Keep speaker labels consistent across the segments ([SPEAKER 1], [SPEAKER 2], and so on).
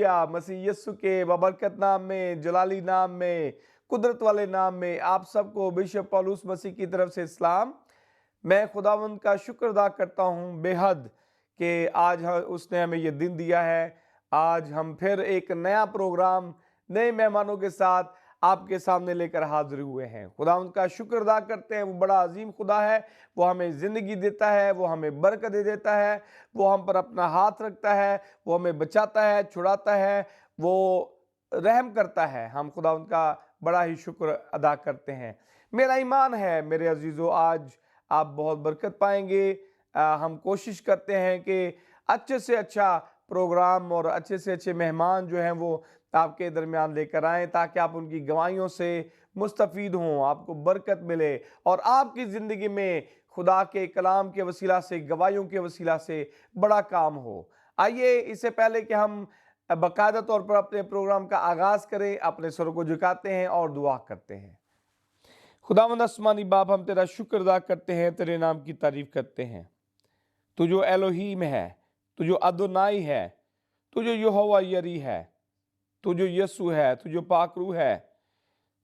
[SPEAKER 1] Hallelujah. मसीह यीशु के बबरकत नाम में, जलाली नाम में, कुदरत वाले नाम में आप सबको बिशप पौलुस मसीह की तरफ से सलाम। मैं खुदावंद का शुक्र अदा करता हूँ बेहद कि आज उसने हमें ये दिन दिया है। आज हम फिर एक नया प्रोग्राम नए मेहमानों के साथ आपके सामने लेकर हाजिर हुए हैं। खुदावंद का शुक्र अदा करते हैं। वो बड़ा अजीम खुदा है। वो हमें ज़िंदगी देता है, वो हमें बरकत दे देता है, वो हम पर अपना हाथ रखता है, वो हमें बचाता है, छुड़ाता है, वो रहम करता है। हम खुदावंद का बड़ा ही शुक्र अदा करते हैं। मेरा ईमान है मेरे अजीज़ों, आज आप बहुत बरकत पाएंगे। हम कोशिश करते हैं कि अच्छे से अच्छा प्रोग्राम और अच्छे से अच्छे मेहमान जो हैं वो आपके दरमियान लेकर आएँ, ताकि आप उनकी गवाहियों से मुस्तफ़ीद हों, आपको बरकत मिले और आपकी ज़िंदगी में खुदा के कलाम के वसीला से, गवाहियों के वसीला से बड़ा काम हो। आइए, इससे पहले कि हम बाकायदा तौर पर अपने प्रोग्राम का आगाज़ करें, अपने सरों को झुकाते हैं और दुआ करते हैं। खुदावंद आसमानी बाप, हम तेरा शुक्र अदा करते हैं, तेरे नाम की तारीफ करते हैं। तू जो एलोहीम है, तू जो अदोनाई है, तू जो यहोवा यरी है, तू जो यीशु है, तू जो पाकरू है,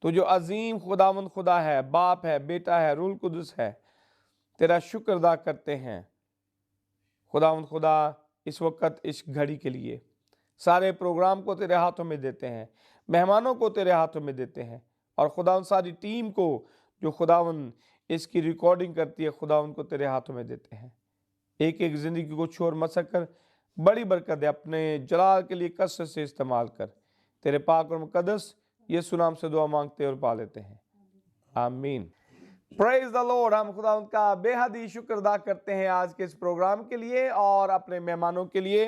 [SPEAKER 1] तू जो अजीम खुदावंद खुदा है, बाप है, बेटा है, रूल कुदस है, तेरा शुक्र अदा करते हैं। खुदावंद खुदा, इस वक्त इस घड़ी के लिए सारे प्रोग्राम को तेरे हाथों में देते हैं, मेहमानों को तेरे हाथों में देते हैं, और खुदावंद सारी टीम को जो खुदावंद इसकी रिकॉर्डिंग करती है, खुदावंद को तेरे हाथों में देते हैं। एक एक जिंदगी को छोड़ मसक कर बड़ी बरकत दे, अपने जलाल के लिए कसरत से इस्तेमाल कर। तेरे पाक और मुकद्दस यीशु नाम से दुआ मांगते और पा लेते हैं, आमीन। Praise the Lord. हम खुदा उनका बेहद ही शुक्र अदा करते हैं आज के इस प्रोग्राम के लिए और अपने मेहमानों के लिए।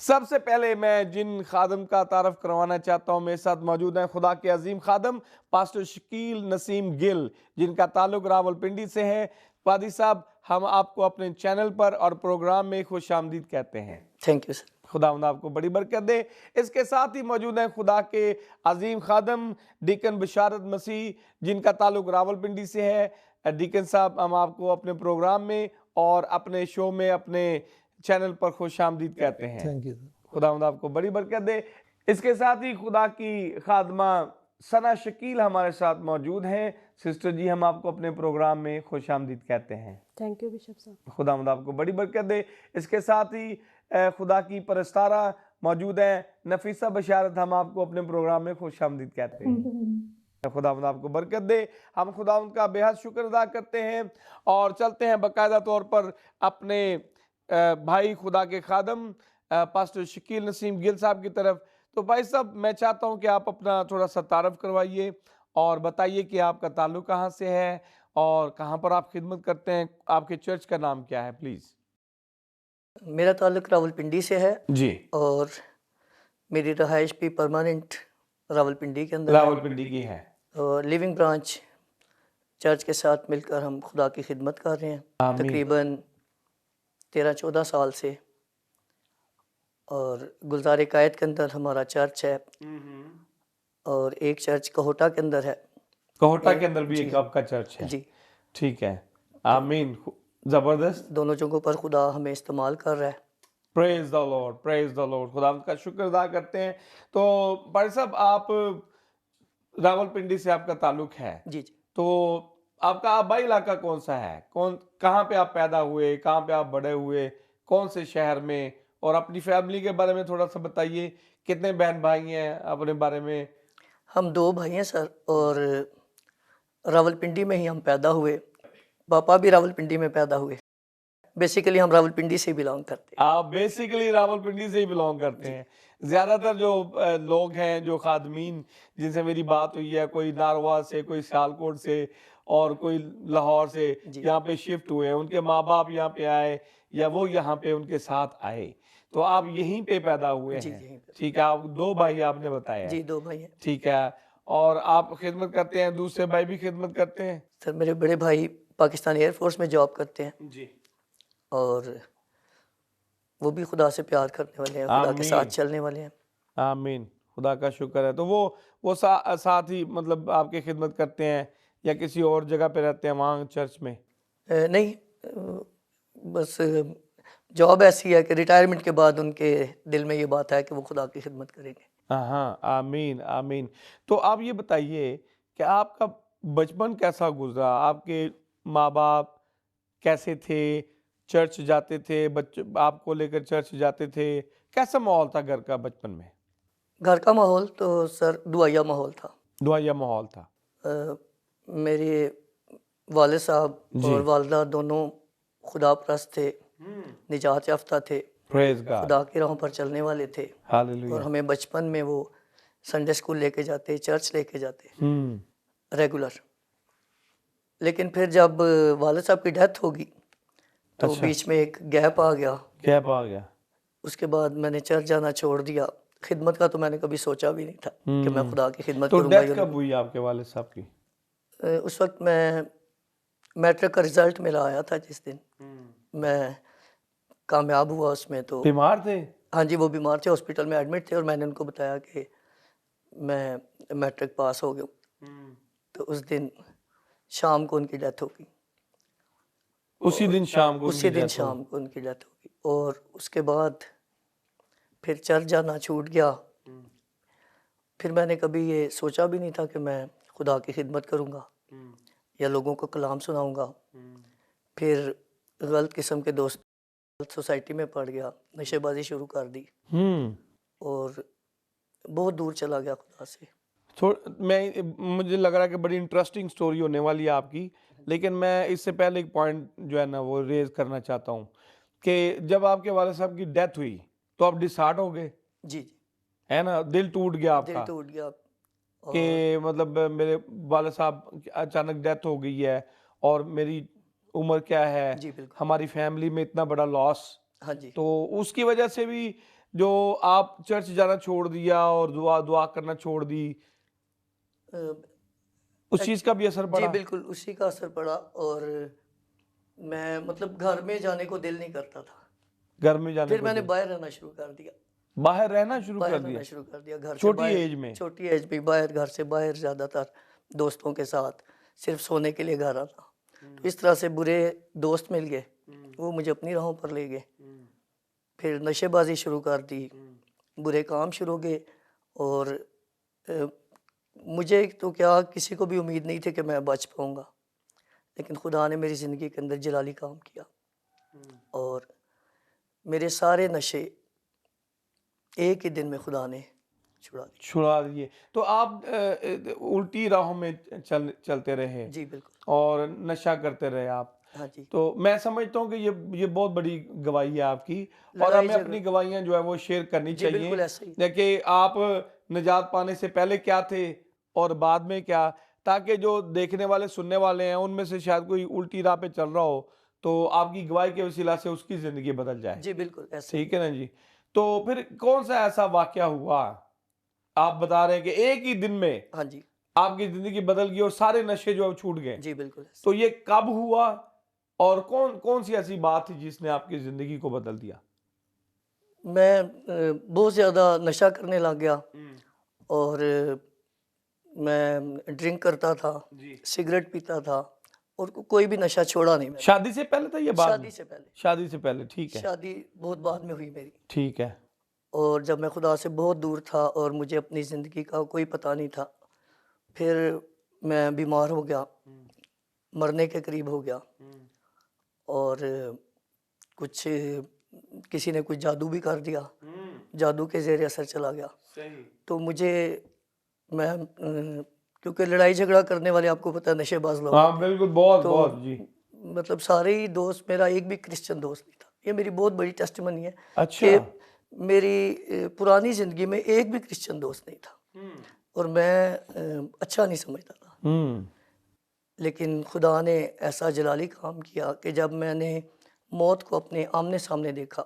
[SPEAKER 1] सबसे पहले मैं जिन खादम का तारफ करवाना चाहता हूं, मेरे साथ मौजूद हैं खुदा के अजीम खादम पास्टर शकील नसीम गिल, जिनका ताल्लुक रावलपिंडी से है। पादी साहब, हम आपको अपने चैनल पर और प्रोग्राम में खुश आमदीद कहते हैं।
[SPEAKER 2] Thank you sir.
[SPEAKER 1] खुदावंद आपको बड़ी बरकत दे। इसके साथ ही मौजूद हैं खुदा के अजीम खादम डीकन बिशारत मसीह, जिनका ताल्लुक रावलपिंडी से है। डीकन साहब, हम आपको अपने प्रोग्राम में और अपने शो में, अपने चैनल पर खुश आमदीद कहते हैं।
[SPEAKER 2] Thank you.
[SPEAKER 1] खुदावंद आपको बड़ी बरकत दे। इसके साथ ही खुदा की खादमा सना शकील हमारे साथ मौजूद हैं। सिस्टर जी, हम आपको अपने प्रोग्राम में खुश आमदीद कहते हैं।
[SPEAKER 3] थैंक यू बिशप साहब।
[SPEAKER 1] खुदावंद आपको बड़ी बरकत दे। इसके साथ ही खुदा की परस्तारा मौजूद है नफीसा बशारत, हम आपको अपने प्रोग्राम में खुश आमदीद कहते हैं। खुदावंद आपको बरकत दे। हम खुदावंद का बेहद शुक्र अदा करते हैं और चलते हैं बाकायदा तौर पर अपने भाई खुदा के खादम पास्टर शकील नसीम गिल साहब की तरफ। तो भाई साहब, मैं चाहता हूं कि आप अपना थोड़ा सा तारफ करवाइए और बताइए कि आपका ताल्लुक कहाँ से है और कहाँ पर आप खिदमत करते हैं। आपके चर्च का नाम क्या है, प्लीज़?
[SPEAKER 2] मेरा ताल्लुक रावलपिंडी से है
[SPEAKER 1] जी,
[SPEAKER 2] और मेरी रहाइश भी परमानेंट रावलपिंडी के अंदर
[SPEAKER 1] रावलपिंडी की है।
[SPEAKER 2] और लिविंग ब्रांच चर्च के साथ मिलकर हम खुदा की खिदमत कर रहे हैं
[SPEAKER 1] आमीन।
[SPEAKER 2] तकरीबन 13-14 साल से। और गुलजार कायद के अंदर हमारा चर्च है और एक चर्च कोहोटा के अंदर है।
[SPEAKER 1] कोहोटा के अंदर भी एक आपका चर्च है?
[SPEAKER 2] जी,
[SPEAKER 1] ठीक है, आमीन। जबरदस्त।
[SPEAKER 2] दोनों जगहों पर खुदा हमें इस्तेमाल कर रहा है।
[SPEAKER 1] Praise the Lord, praise the Lord. खुदा का शुक्र अदा करते हैं। तो भाई साहब, आप रावलपिंडी से आपका ताल्लुक है,
[SPEAKER 2] जी जी।
[SPEAKER 1] तो आपका आबाई इलाका कौन सा है? कहाँ पे आप पैदा हुए, कहाँ पे आप बड़े हुए, कौन से शहर में? और अपनी फैमिली के बारे में थोड़ा सा बताइए। कितने बहन भाई हैं अपने बारे में?
[SPEAKER 2] हम 2 भाई हैं सर और रावलपिंडी में ही हम पैदा हुए। पापा भी रावलपिंडी में पैदा हुए। बेसिकली हम रावलपिंडी से बिलोंग करते हैं।
[SPEAKER 1] आप बेसिकली रावलपिंडी से ही बिलोंग करते हैं। ज़्यादातर जो लोग हैं, जो खादमीन जिनसे मेरी बात हुई है, कोई नारवा से, कोई सियालकोट से और कोई लाहौर से यहाँ पे शिफ्ट हुए हैं, उनके माँ बाप यहाँ पे आए या वो यहाँ पे उनके साथ आए, तो आप यहीं पे पैदा हुए हैं? ठीक है। आप 2 भाई आपने बताया?
[SPEAKER 2] जी, 2 भाई हैं।
[SPEAKER 1] ठीक है। और आप खिदमत करते हैं, दूसरे भाई भी खिदमत करते हैं?
[SPEAKER 2] सर, मेरे बड़े भाई पाकिस्तान एयरफोर्स में जॉब करते हैं
[SPEAKER 1] जी,
[SPEAKER 2] और वो भी खुदा से प्यार करने वाले हैं, खुदा के साथ चलने वाले हैं।
[SPEAKER 1] आमीन। खुदा का शुक्र है। तो वो साथ ही मतलब आपके खिदमत करते हैं या किसी और जगह पे रहते हैं वहाँ चर्च में?
[SPEAKER 2] नहीं, बस जॉब ऐसी है कि रिटायरमेंट के बाद उनके दिल में ये बात है कि वो खुदा की खिदमत करेंगे।
[SPEAKER 1] हाँ, आमीन, आमीन। तो आप ये बताइए कि आपका बचपन कैसा गुज़रा? आपके माँ-बाप कैसे थे? चर्च जाते थे? बच्चे आपको लेकर चर्च जाते थे? कैसा माहौल था घर का बचपन में?
[SPEAKER 2] घर का माहौल तो सर दुआया माहौल था।
[SPEAKER 1] दुआया माहौल था।
[SPEAKER 2] अ, मेरे वालिद साहब
[SPEAKER 1] जी।
[SPEAKER 2] और वालदा दोनों खुदा परस्त थे, निजात याफ्ता थे,
[SPEAKER 1] प्रेज़ गॉड।
[SPEAKER 2] खुदा की राहों पर चलने वाले थे। और
[SPEAKER 1] हालेलुया।
[SPEAKER 2] हमें बचपन में वो संडे स्कूल लेके जाते, चर्च लेके जाते
[SPEAKER 1] हुँ।
[SPEAKER 2] रेगुलर। लेकिन फिर जब वालिद साहब की डेथ होगी तो
[SPEAKER 1] अच्छा,
[SPEAKER 2] बीच में एक गैप आ गया।
[SPEAKER 1] गैप आ गया।
[SPEAKER 2] उसके बाद मैंने चर्च जाना छोड़ दिया। खिदमत का तो मैंने कभी सोचा भी नहीं था कि मैं
[SPEAKER 1] हुँ।
[SPEAKER 2] खुदा की खिदमत
[SPEAKER 1] तो
[SPEAKER 2] करूँगा
[SPEAKER 1] डेथ
[SPEAKER 2] या
[SPEAKER 1] कब
[SPEAKER 2] लोगों।
[SPEAKER 1] हुई आपके वालिद साहब की?
[SPEAKER 2] उस वक्त मैं मैट्रिक का रिजल्ट मेरा आया था जिस दिन मैं कामयाब हुआ उसमें। तो
[SPEAKER 1] बीमार थे?
[SPEAKER 2] हाँ जी, वो बीमार थे, हॉस्पिटल में एडमिट थे और मैंने उनको बताया कि मैं मैट्रिक पास हो गया हूँ। तो उस दिन शाम को उनकी डेथ हो गई।
[SPEAKER 1] उसी दिन शाम को
[SPEAKER 2] उसी
[SPEAKER 1] उनकी
[SPEAKER 2] दिन
[SPEAKER 1] डेथ हो गई।
[SPEAKER 2] शाम को उनकी डेथ हो गई और उसके बाद फिर चर्च जाना छूट गया। फिर मैंने कभी ये सोचा भी नहीं था कि मैं खुदा की खिदमत करूँगा या लोगों को कलाम सुनाऊँगा। फिर गलत किस्म के दोस्त गलत सोसाइटी में पड़ गया, नशेबाजी शुरू कर दी
[SPEAKER 1] हुँ।
[SPEAKER 2] और बहुत दूर चला गया खुदा से।
[SPEAKER 1] मुझे लग रहा है कि बड़ी इंटरेस्टिंग स्टोरी होने वाली है आपकी, लेकिन मैं इससे पहले एक पॉइंट जो है ना वो रेज़ करना चाहता हूँ कि जब आपके वालिद साहब की डेथ हुई, तो आप डिसहार्ट हो गए,
[SPEAKER 2] जी, जी।
[SPEAKER 1] है ना? दिल टूट गया
[SPEAKER 2] दिल
[SPEAKER 1] आपका
[SPEAKER 2] टूट गया और
[SPEAKER 1] कि मतलब मेरे वालिद साहब की अचानक डेथ हो गई है और मेरी उम्र क्या है,
[SPEAKER 2] जी, बिल्कुल।
[SPEAKER 1] हमारी फैमिली में इतना बड़ा लॉस।
[SPEAKER 2] हाँ जी।
[SPEAKER 1] तो उसकी वजह से भी जो आप चर्च जाना छोड़ दिया और दुआ दुआ करना छोड़ दी,
[SPEAKER 2] अ,
[SPEAKER 1] उस
[SPEAKER 2] एक्च
[SPEAKER 1] चीज़ का भी असर
[SPEAKER 2] जी,
[SPEAKER 1] पड़ा?
[SPEAKER 2] बिल्कुल उसी का असर पड़ा और मैं मतलब घर में जाने को दिल नहीं करता था।
[SPEAKER 1] घर में जाने
[SPEAKER 2] फिर
[SPEAKER 1] को
[SPEAKER 2] मैंने
[SPEAKER 1] दिल
[SPEAKER 2] बाहर रहना शुरू कर दिया।
[SPEAKER 1] बाहर रहना शुरू कर
[SPEAKER 2] बाहर
[SPEAKER 1] दिया,
[SPEAKER 2] रहना शुरू कर दिया, घर से
[SPEAKER 1] छोटी
[SPEAKER 2] बाहर,
[SPEAKER 1] एज में?
[SPEAKER 2] छोटी एज में बाहर, घर से बाहर ज़्यादातर दोस्तों के साथ, सिर्फ सोने के लिए घर आना। तो इस तरह से बुरे दोस्त मिल गए, वो मुझे अपनी राहों पर ले गए। फिर नशेबाजी शुरू कर दी, बुरे काम शुरू हो गए और अ, मुझे तो क्या किसी को भी उम्मीद नहीं थी कि मैं बच पाऊँगा। लेकिन खुदा ने मेरी ज़िंदगी के अंदर जलाली काम किया और मेरे सारे नशे एक ही दिन में खुदा ने छुड़ा दिए।
[SPEAKER 1] छुड़ा दिए। तो आप उल्टी राहों में चलते रहे
[SPEAKER 2] जी, बिल्कुल।
[SPEAKER 1] और नशा करते रहे आप।
[SPEAKER 2] हाँ जी।
[SPEAKER 1] तो मैं समझता हूँ कि ये बहुत बड़ी गवाही है आपकी और
[SPEAKER 2] लड़ाई
[SPEAKER 1] हमें
[SPEAKER 2] झगड़ा
[SPEAKER 1] अपनी गवाहियाँ जो है वो शेयर करनी
[SPEAKER 2] जी,
[SPEAKER 1] चाहिए
[SPEAKER 2] बिल्कुल ऐसे ही।
[SPEAKER 1] कि आप निजात पाने से पहले क्या थे और बाद में क्या, ताकि जो देखने वाले सुनने वाले हैं उनमें से शायद कोई उल्टी राह पे चल रहा हो तो आपकी गवाही के वसीला से उसकी ज़िंदगी बदल जाए।
[SPEAKER 2] जी, बिल्कुल ऐसे ही।
[SPEAKER 1] ठीक है ना जी? तो फिर कौन-सा ऐसा वाक़या हुआ, आप बता रहे हैं कि एक ही दिन में
[SPEAKER 2] हाँ जी।
[SPEAKER 1] आपकी ज़िंदगी बदल गई और सारे नशे जो है वो छूट गए।
[SPEAKER 2] जी, बिल्कुल ऐसे।
[SPEAKER 1] तो ये कब हुआ और कौन-सी ऐसी बात थी जिसने आपकी ज़िंदगी को बदल दिया?
[SPEAKER 2] मैं बहुत ज़्यादा नशा करने लग गया और मैं ड्रिंक करता था,
[SPEAKER 1] जी।
[SPEAKER 2] सिगरेट पीता था और कोई भी नशा छोड़ा नहीं मैंने।
[SPEAKER 1] शादी से पहले था या बाद में?
[SPEAKER 2] शादी से पहले।
[SPEAKER 1] शादी से पहले, ठीक है,
[SPEAKER 2] शादी बहुत बाद में हुई मेरी
[SPEAKER 1] ठीक है।
[SPEAKER 2] और जब मैं खुदा से बहुत दूर था और मुझे अपनी ज़िंदगी का कोई पता नहीं था। फिर मैं बीमार हो गया, मरने के करीब हो गया और कुछ किसी ने कुछ जादू भी कर दिया, जादू के ज़ेरे असर चला गया।
[SPEAKER 1] सही।
[SPEAKER 2] तो मुझे मैं क्योंकि लड़ाई झगड़ा करने वाले आपको पता है नशेबाज लोग
[SPEAKER 1] हाँ,
[SPEAKER 2] होते हैं।
[SPEAKER 1] बिल्कुल, बहुत,
[SPEAKER 2] तो
[SPEAKER 1] बहुत, जी।
[SPEAKER 2] मतलब सारे ही दोस्त, मेरा एक भी क्रिश्चियन दोस्त नहीं था। ये मेरी बहुत बड़ी टेस्टिमनी है
[SPEAKER 1] अच्छा।
[SPEAKER 2] कि मेरी पुरानी ज़िंदगी में एक भी क्रिश्चियन दोस्त नहीं था और मैं अच्छा नहीं समझता था।
[SPEAKER 1] हुँ,
[SPEAKER 2] लेकिन खुदा ने ऐसा जलाली काम किया कि जब मैंने मौत को अपने आमने सामने देखा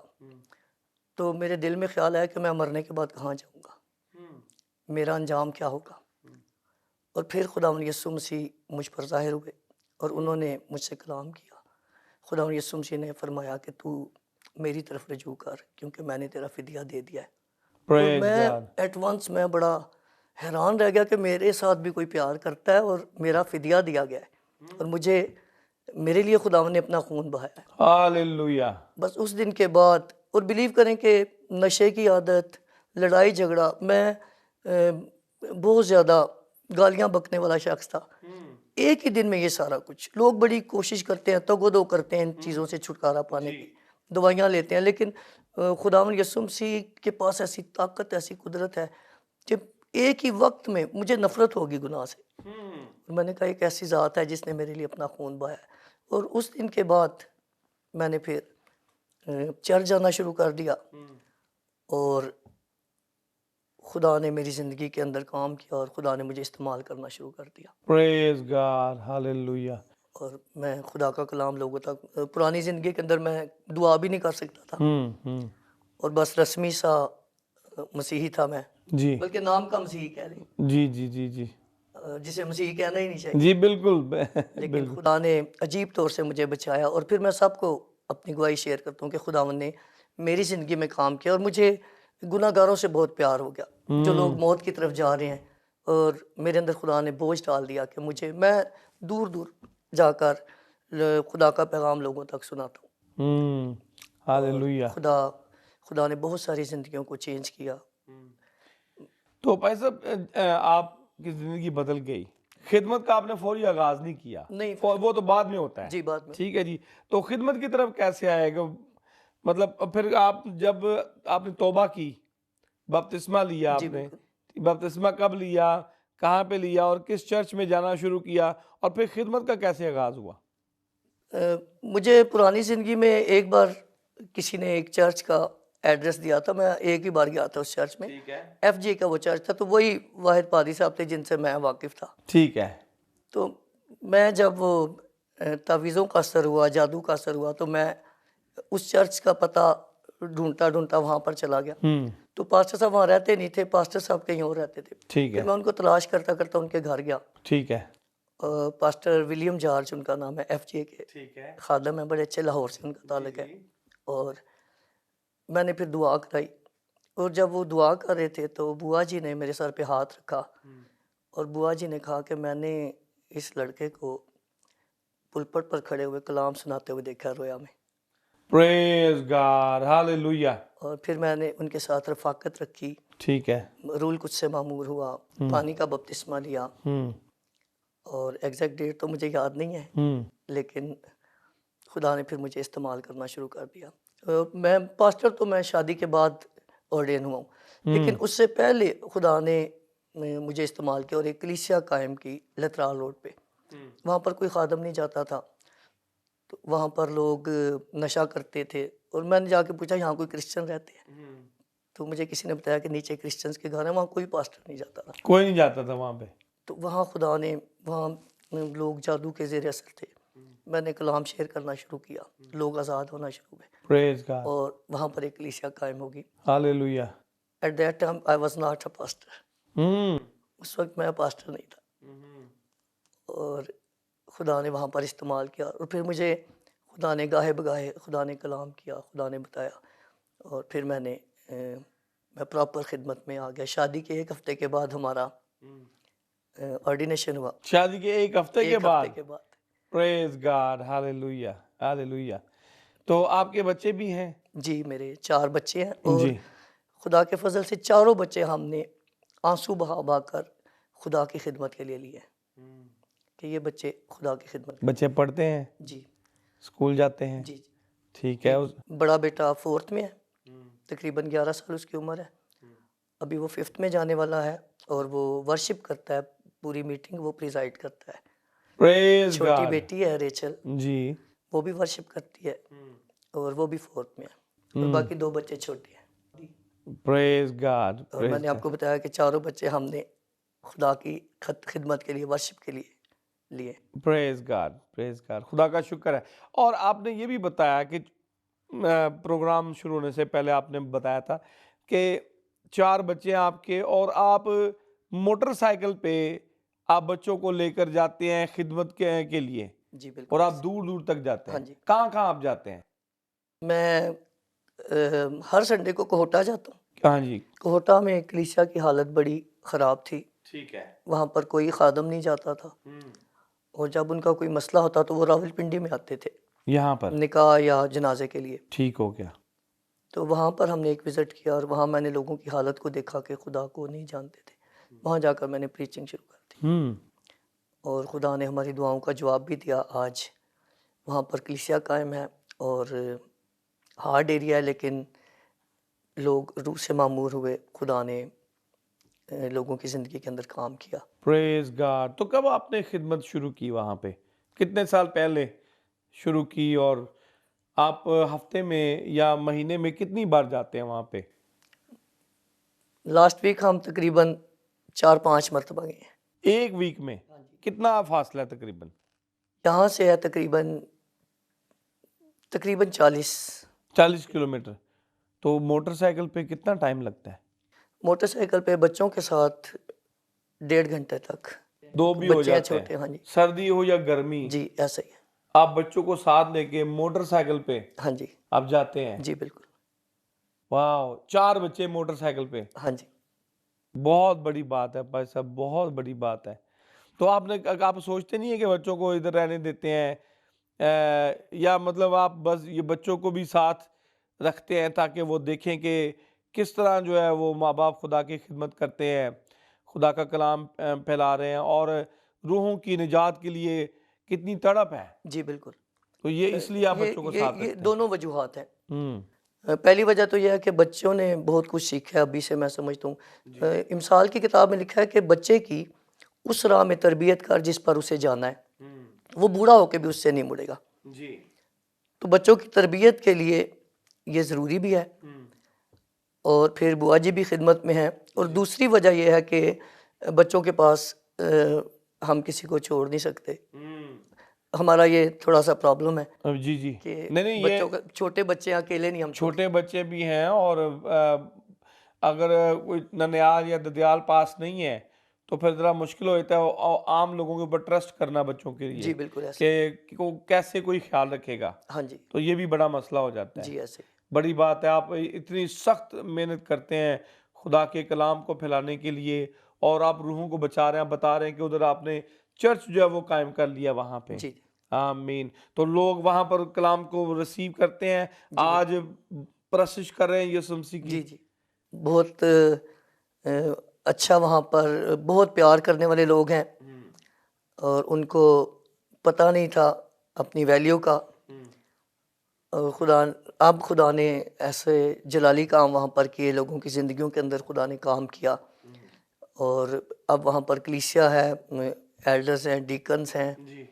[SPEAKER 2] तो मेरे दिल में ख्याल आया कि मैं मरने के बाद कहाँ जाऊँगा, मेरा अंजाम क्या होगा। और फिर खुदावंद यीशु मसीह मुझ पर ज़ाहिर हुए और उन्होंने मुझसे कलाम किया। खुदावंद यीशु मसीह ने फरमाया कि तू मेरी तरफ रजू कर क्योंकि मैंने तेरा फ़िदिया दे दिया है। और
[SPEAKER 1] प्रेज़
[SPEAKER 2] मैं
[SPEAKER 1] गॉड।
[SPEAKER 2] एट वंस मैं बड़ा हैरान रह गया कि मेरे साथ भी कोई प्यार करता है और मेरा फ़िदिया दिया गया है और मुझे मेरे लिए खुदावन ने अपना खून बहाया है।
[SPEAKER 1] हालेलुया।
[SPEAKER 2] बस उस दिन के बाद, और बिलीव करें कि नशे की आदत, लड़ाई झगड़ा, मैं बहुत ज़्यादा गालियां बकने वाला शख्स था। एक ही दिन में ये सारा कुछ, लोग बड़ी कोशिश करते हैं, तगो-दो करते हैं इन चीज़ों से छुटकारा पाने की, दवाइयाँ लेते हैं, लेकिन खुदावंद यीशु मसीह के पास ऐसी ताकत, ऐसी कुदरत है कि एक ही वक्त में मुझे नफरत होगी गुनाह से। और मैंने कहा एक ऐसी ज़ात है जिसने मेरे लिए अपना खून बहाया है। और उस दिन के बाद मैंने फिर चर्च जाना शुरू कर दिया, और खुदा ने मेरी ज़िंदगी के अंदर काम किया और खुदा ने मुझे इस्तेमाल करना शुरू कर दिया।
[SPEAKER 1] Praise God, hallelujah.
[SPEAKER 2] और मैं खुदा का कलाम लोगों तक, पुरानी ज़िंदगी के अंदर मैं दुआ भी नहीं कर सकता था, और बस रस्मी सा मसीही था मैं,
[SPEAKER 1] जी
[SPEAKER 2] बल्कि नाम का मसीही कह लें,
[SPEAKER 1] जी जी जी जी
[SPEAKER 2] जिसे मसीही कहना ही नहीं चाहिए।
[SPEAKER 1] जी, बिल्कुल
[SPEAKER 2] लेकिन
[SPEAKER 1] बिल्कुल।
[SPEAKER 2] खुदा ने अजीब तौर से मुझे बचाया, और फिर मैं सबको अपनी गवाही शेयर करता हूँ कि खुदावंद ने मेरी ज़िंदगी में काम किया, और मुझे गुनाहगारों से बहुत प्यार हो गया। जो लोग मौत की तरफ जा रहे हैं, और मेरे अंदर खुदा ने बोझ डाल दिया कि मैं दूर दूर जाकर खुदा का पैगाम लोगों तक सुनाता हूँ।
[SPEAKER 1] हालेलुया।
[SPEAKER 2] खुदा ने बहुत सारी ज़िंदगियों को चेंज किया।
[SPEAKER 1] तो भाई साहब, आपकी जिंदगी बदल गई, खिदमत का आपने फौरी आगाज नहीं किया,
[SPEAKER 2] नहीं,
[SPEAKER 1] वो तो बाद में होता है।
[SPEAKER 2] जी बाद में।
[SPEAKER 1] ठीक है जी। तो खिदमत की तरफ कैसे आएगा, मतलब फिर आप जब आपने तौबा की, बपतिस्मा लिया
[SPEAKER 2] जी
[SPEAKER 1] आपने,
[SPEAKER 2] बिल्कुल।
[SPEAKER 1] बपतिस्मा कब लिया, कहाँ पे लिया और किस चर्च में जाना शुरू किया, और फिर खिदमत का कैसे आगाज हुआ?
[SPEAKER 2] मुझे पुरानी ज़िंदगी में एक बार किसी ने एक चर्च का एड्रेस दिया था, मैं एक ही बार गया था उस चर्च में।
[SPEAKER 1] ठीक है।
[SPEAKER 2] एफजे का वो चर्च था, तो वही वाहिद पादी साहब थे जिनसे मैं वाकिफ़ था।
[SPEAKER 1] ठीक है।
[SPEAKER 2] तो मैं जब वो तावीज़ों का असर हुआ, जादू का असर हुआ, तो मैं उस चर्च का पता ढूंढता ढूंढता वहाँ पर चला गया। तो पास्टर साहब वहाँ रहते नहीं थे, पास्टर साहब कहीं और रहते थे।
[SPEAKER 1] ठीक
[SPEAKER 2] फिर
[SPEAKER 1] है।
[SPEAKER 2] मैं उनको तलाश करता करता उनके घर गया।
[SPEAKER 1] ठीक है।
[SPEAKER 2] पास्टर विलियम जॉर्ज उनका नाम है, एफजे के
[SPEAKER 1] ठीक है।
[SPEAKER 2] खादम है, बड़े अच्छे, लाहौर से उनका ताल्लुक है। और मैंने फिर दुआ कराई, और जब वो दुआ कर रहे थे तो बुआ जी ने मेरे सर पे हाथ रखा, और बुआ जी ने कहा कि मैंने इस लड़के को पुलपट पर खड़े हुए कलाम सुनाते हुए देखा रोया में।
[SPEAKER 1] Praise God, hallelujah.
[SPEAKER 2] और फिर मैंने उनके साथ रफाकत रखी,
[SPEAKER 1] ठीक है।
[SPEAKER 2] रूल कुछ से मामूर हुआ, पानी का बपतिस्मा लिया। और एग्जैक्ट डेट तो मुझे याद नहीं है, लेकिन खुदा ने फिर मुझे इस्तेमाल करना शुरू कर दिया। मैं पास्टर तो मैं शादी के बाद ऑर्डेन हुआ हूँ, लेकिन उससे पहले खुदा ने मुझे इस्तेमाल किया और एक कलीसिया कायम की लतराल रोड पे। वहाँ पर कोई खादम नहीं जाता था, तो वहाँ पर लोग नशा करते थे, और मैंने जाके पूछा यहाँ कोई क्रिश्चियन रहते हैं, तो मुझे किसी ने बताया कि नीचे क्रिश्चियंस के घर है, वहाँ कोई पास्टर नहीं जाता था।
[SPEAKER 1] कोई नहीं जाता था वहाँ पे।
[SPEAKER 2] तो वहाँ खुदा ने, वहाँ लोग जादू के ज़ेर असर थे। मैंने कलाम शेयर करना शुरू किया, लोग आज़ाद होना शुरू हुए,
[SPEAKER 1] प्रेज गॉड,
[SPEAKER 2] और वहाँ पर एक कलीसिया कायम होगी।
[SPEAKER 1] Hallelujah.
[SPEAKER 2] At that time I was not a pastor. उस वक्त मैं पास्टर नहीं था, और खुदा ने वहाँ पर इस्तेमाल किया, और फिर मुझे खुदा ने गाहे बगाहे, खुदा ने कलाम किया, खुदा ने बताया, और फिर मैं प्रॉपर खिदमत में आ गया। शादी के एक हफ्ते के बाद हमारा ऑर्डिनेशन हुआ।
[SPEAKER 1] शादी के एक हफ्ते
[SPEAKER 2] एक
[SPEAKER 1] के
[SPEAKER 2] हफ्ते
[SPEAKER 1] बाद।
[SPEAKER 2] के बाद।
[SPEAKER 1] Praise God, hallelujah, hallelujah. तो आपके बच्चे भी हैं?
[SPEAKER 2] जी, मेरे 4 बच्चे हैं,
[SPEAKER 1] जी।
[SPEAKER 2] और खुदा के फजल से चारों बच्चे हमने आंसू बहा बहा कर खुदा की खिदमत के लिए लिए कि ये बच्चे खुदा की खिदमत।
[SPEAKER 1] बच्चे पढ़ते हैं,
[SPEAKER 2] जी
[SPEAKER 1] स्कूल जाते हैं?
[SPEAKER 2] जी जी।
[SPEAKER 1] ठीक है।
[SPEAKER 2] बड़ा बेटा 4th में है, तकरीबन 11 साल उसकी उम्र है। अभी वो 5th में जाने वाला है, और वो वर्शिप करता है, पूरी मीटिंग वो प्रिजाइड करता है।
[SPEAKER 1] प्रेज
[SPEAKER 2] छोटी
[SPEAKER 1] गॉड।
[SPEAKER 2] बेटी है रेचल,
[SPEAKER 1] जी।
[SPEAKER 2] वो भी वर्शिप करती है, और वो भी 4th में है, और बाकी 2 बच्चे छोटे हैं।
[SPEAKER 1] प्रेज गॉड,
[SPEAKER 2] और
[SPEAKER 1] प्रेज
[SPEAKER 2] मैंने आपको बताया कि चारों बच्चे हमने खुदा की खिदमत के लिए, वर्शिप के लिए लिए।
[SPEAKER 1] प्रेज गॉड, प्रेज गॉड, खुदा का शुक्र है। और आपने ये भी बताया कि प्रोग्राम शुरू होने से पहले आपने बताया था कि 4 बच्चे हैं आपके, और आप मोटरसाइकिल पे आप बच्चों को लेकर जाते हैं खिदमत के लिए,
[SPEAKER 2] जी
[SPEAKER 1] और
[SPEAKER 2] बिल्कुल।
[SPEAKER 1] आप दूर दूर तक जाते
[SPEAKER 2] हाँ
[SPEAKER 1] हैं।
[SPEAKER 2] जी।
[SPEAKER 1] कहाँ कहाँ आप जाते हैं?
[SPEAKER 2] मैं हर संडे को कोहटा जाता हूँ।
[SPEAKER 1] हाँ जी।
[SPEAKER 2] कोहटा में कलीसिया की हालत बड़ी ख़राब थी,
[SPEAKER 1] ठीक है।
[SPEAKER 2] वहाँ पर कोई खादम नहीं जाता था, और जब उनका कोई मसला होता तो वो रावलपिंडी में आते थे
[SPEAKER 1] यहाँ पर
[SPEAKER 2] निकाह या जनाजे के लिए।
[SPEAKER 1] ठीक हो गया।
[SPEAKER 2] तो वहाँ पर हमने एक विज़िट किया और वहाँ मैंने लोगों की हालत को देखा कि खुदा को नहीं जानते थे। वहाँ जाकर मैंने प्रीचिंग शुरू कर दी और खुदा ने हमारी दुआओं का जवाब भी दिया। आज वहाँ पर कलीसिया कायम है और हार्ड एरिया है, लेकिन लोग रूह से मामूर हुए। खुदा ने लोगों की ज़िंदगी के अंदर काम किया।
[SPEAKER 1] Praise God. तो कब आपने खिदमत शुरू की वहाँ पे, कितने साल पहले शुरू की, और आप हफ्ते में या महीने में कितनी बार जाते हैं वहाँ पे?
[SPEAKER 2] लास्ट वीक हम तकरीबन 4-5 मरतबा गए हैं।
[SPEAKER 1] एक वीक में कितना फासला है तकरीबन?
[SPEAKER 2] यहाँ से है तकरीबन 40
[SPEAKER 1] किलोमीटर। तो मोटरसाइकिल पे कितना टाइम लगता है?
[SPEAKER 2] मोटरसाइकिल पे बच्चों के साथ 1.5 घंटे तक।
[SPEAKER 1] दो भी हो
[SPEAKER 2] बच्चे हैं
[SPEAKER 1] जाते हैं,
[SPEAKER 2] छोटे। हाँ जी,
[SPEAKER 1] सर्दी हो या गर्मी,
[SPEAKER 2] जी ऐसा ही है।
[SPEAKER 1] आप बच्चों को साथ लेके मोटरसाइकिल पे
[SPEAKER 2] हाँ जी,
[SPEAKER 1] आप जाते हैं?
[SPEAKER 2] जी बिल्कुल।
[SPEAKER 1] वाह, 4 बच्चे मोटरसाइकिल पे,
[SPEAKER 2] हाँ जी,
[SPEAKER 1] बहुत बड़ी बात है भाई साहब, बहुत बड़ी बात है। तो आप सोचते नहीं है कि बच्चों को इधर रहने देते हैं, या मतलब आप बस ये बच्चों को भी साथ रखते हैं ताकि वो देखें कि किस तरह जो है वो माँ बाप खुदा की खिदमत करते हैं, खुदा का कलाम फैला रहे हैं, और रूहों की निजात के लिए कितनी तड़प है।
[SPEAKER 2] जी बिल्कुल।
[SPEAKER 1] तो ये इसलिए आप बच्चों को साथ
[SPEAKER 2] ये
[SPEAKER 1] रखते हैं।
[SPEAKER 2] दोनों वजूहात हैं।
[SPEAKER 1] हम्म।
[SPEAKER 2] पहली वजह तो यह है कि बच्चों ने बहुत कुछ सीखा है अभी से, मैं समझता हूँ। इमसाल की किताब में लिखा है कि बच्चे की उस राह में तरबियत कर जिस पर उसे जाना है, वो बूढ़ा होकर भी उससे नहीं मुड़ेगा।
[SPEAKER 1] जी।
[SPEAKER 2] तो बच्चों की तरबियत के लिए ये ज़रूरी भी है। और फिर बुआ जी भी खिदमत में हैं। और दूसरी वजह यह है कि बच्चों के पास हम किसी को छोड़ नहीं सकते। हमारा ये थोड़ा सा प्रॉब्लम है
[SPEAKER 1] जी जी।
[SPEAKER 2] कि
[SPEAKER 1] नहीं,
[SPEAKER 2] बच्चों का, छोटे बच्चे अकेले नहीं हम छोड़।
[SPEAKER 1] छोटे बच्चे भी हैं, और अगर कोई ननियाल या ददियाल पास नहीं है तो फिर ज़रा मुश्किल हो जाता है आम लोगों के ऊपर ट्रस्ट करना बच्चों के लिए
[SPEAKER 2] जी बिल्कुल ऐसे।
[SPEAKER 1] कि को कैसे कोई ख्याल रखेगा।
[SPEAKER 2] हाँ जी,
[SPEAKER 1] तो ये भी बड़ा मसला हो जाता है।
[SPEAKER 2] जी ऐसे।
[SPEAKER 1] बड़ी बात है, आप इतनी सख्त मेहनत करते हैं खुदा के कलाम को फैलाने के लिए, और आप रूहों को बचा रहे हैं, बता रहे हैं कि उधर आपने चर्च जो है वो कायम कर लिया वहाँ पे।
[SPEAKER 2] जी
[SPEAKER 1] आमीन। तो लोग वहाँ पर कलाम को रिसीव करते हैं, आज परस्तिश कर रहे हैं यीशु मसीह की।
[SPEAKER 2] जी जी, बहुत अच्छा। वहाँ पर बहुत प्यार करने वाले लोग हैं और उनको पता नहीं था अपनी वैल्यू का। और खुदा ने ऐसे जलाली काम वहाँ पर किए, लोगों की ज़िंदगियों के अंदर खुदा ने काम किया। और अब वहाँ पर कलीसिया है, एल्डर्स हैं, डीकन्स हैं,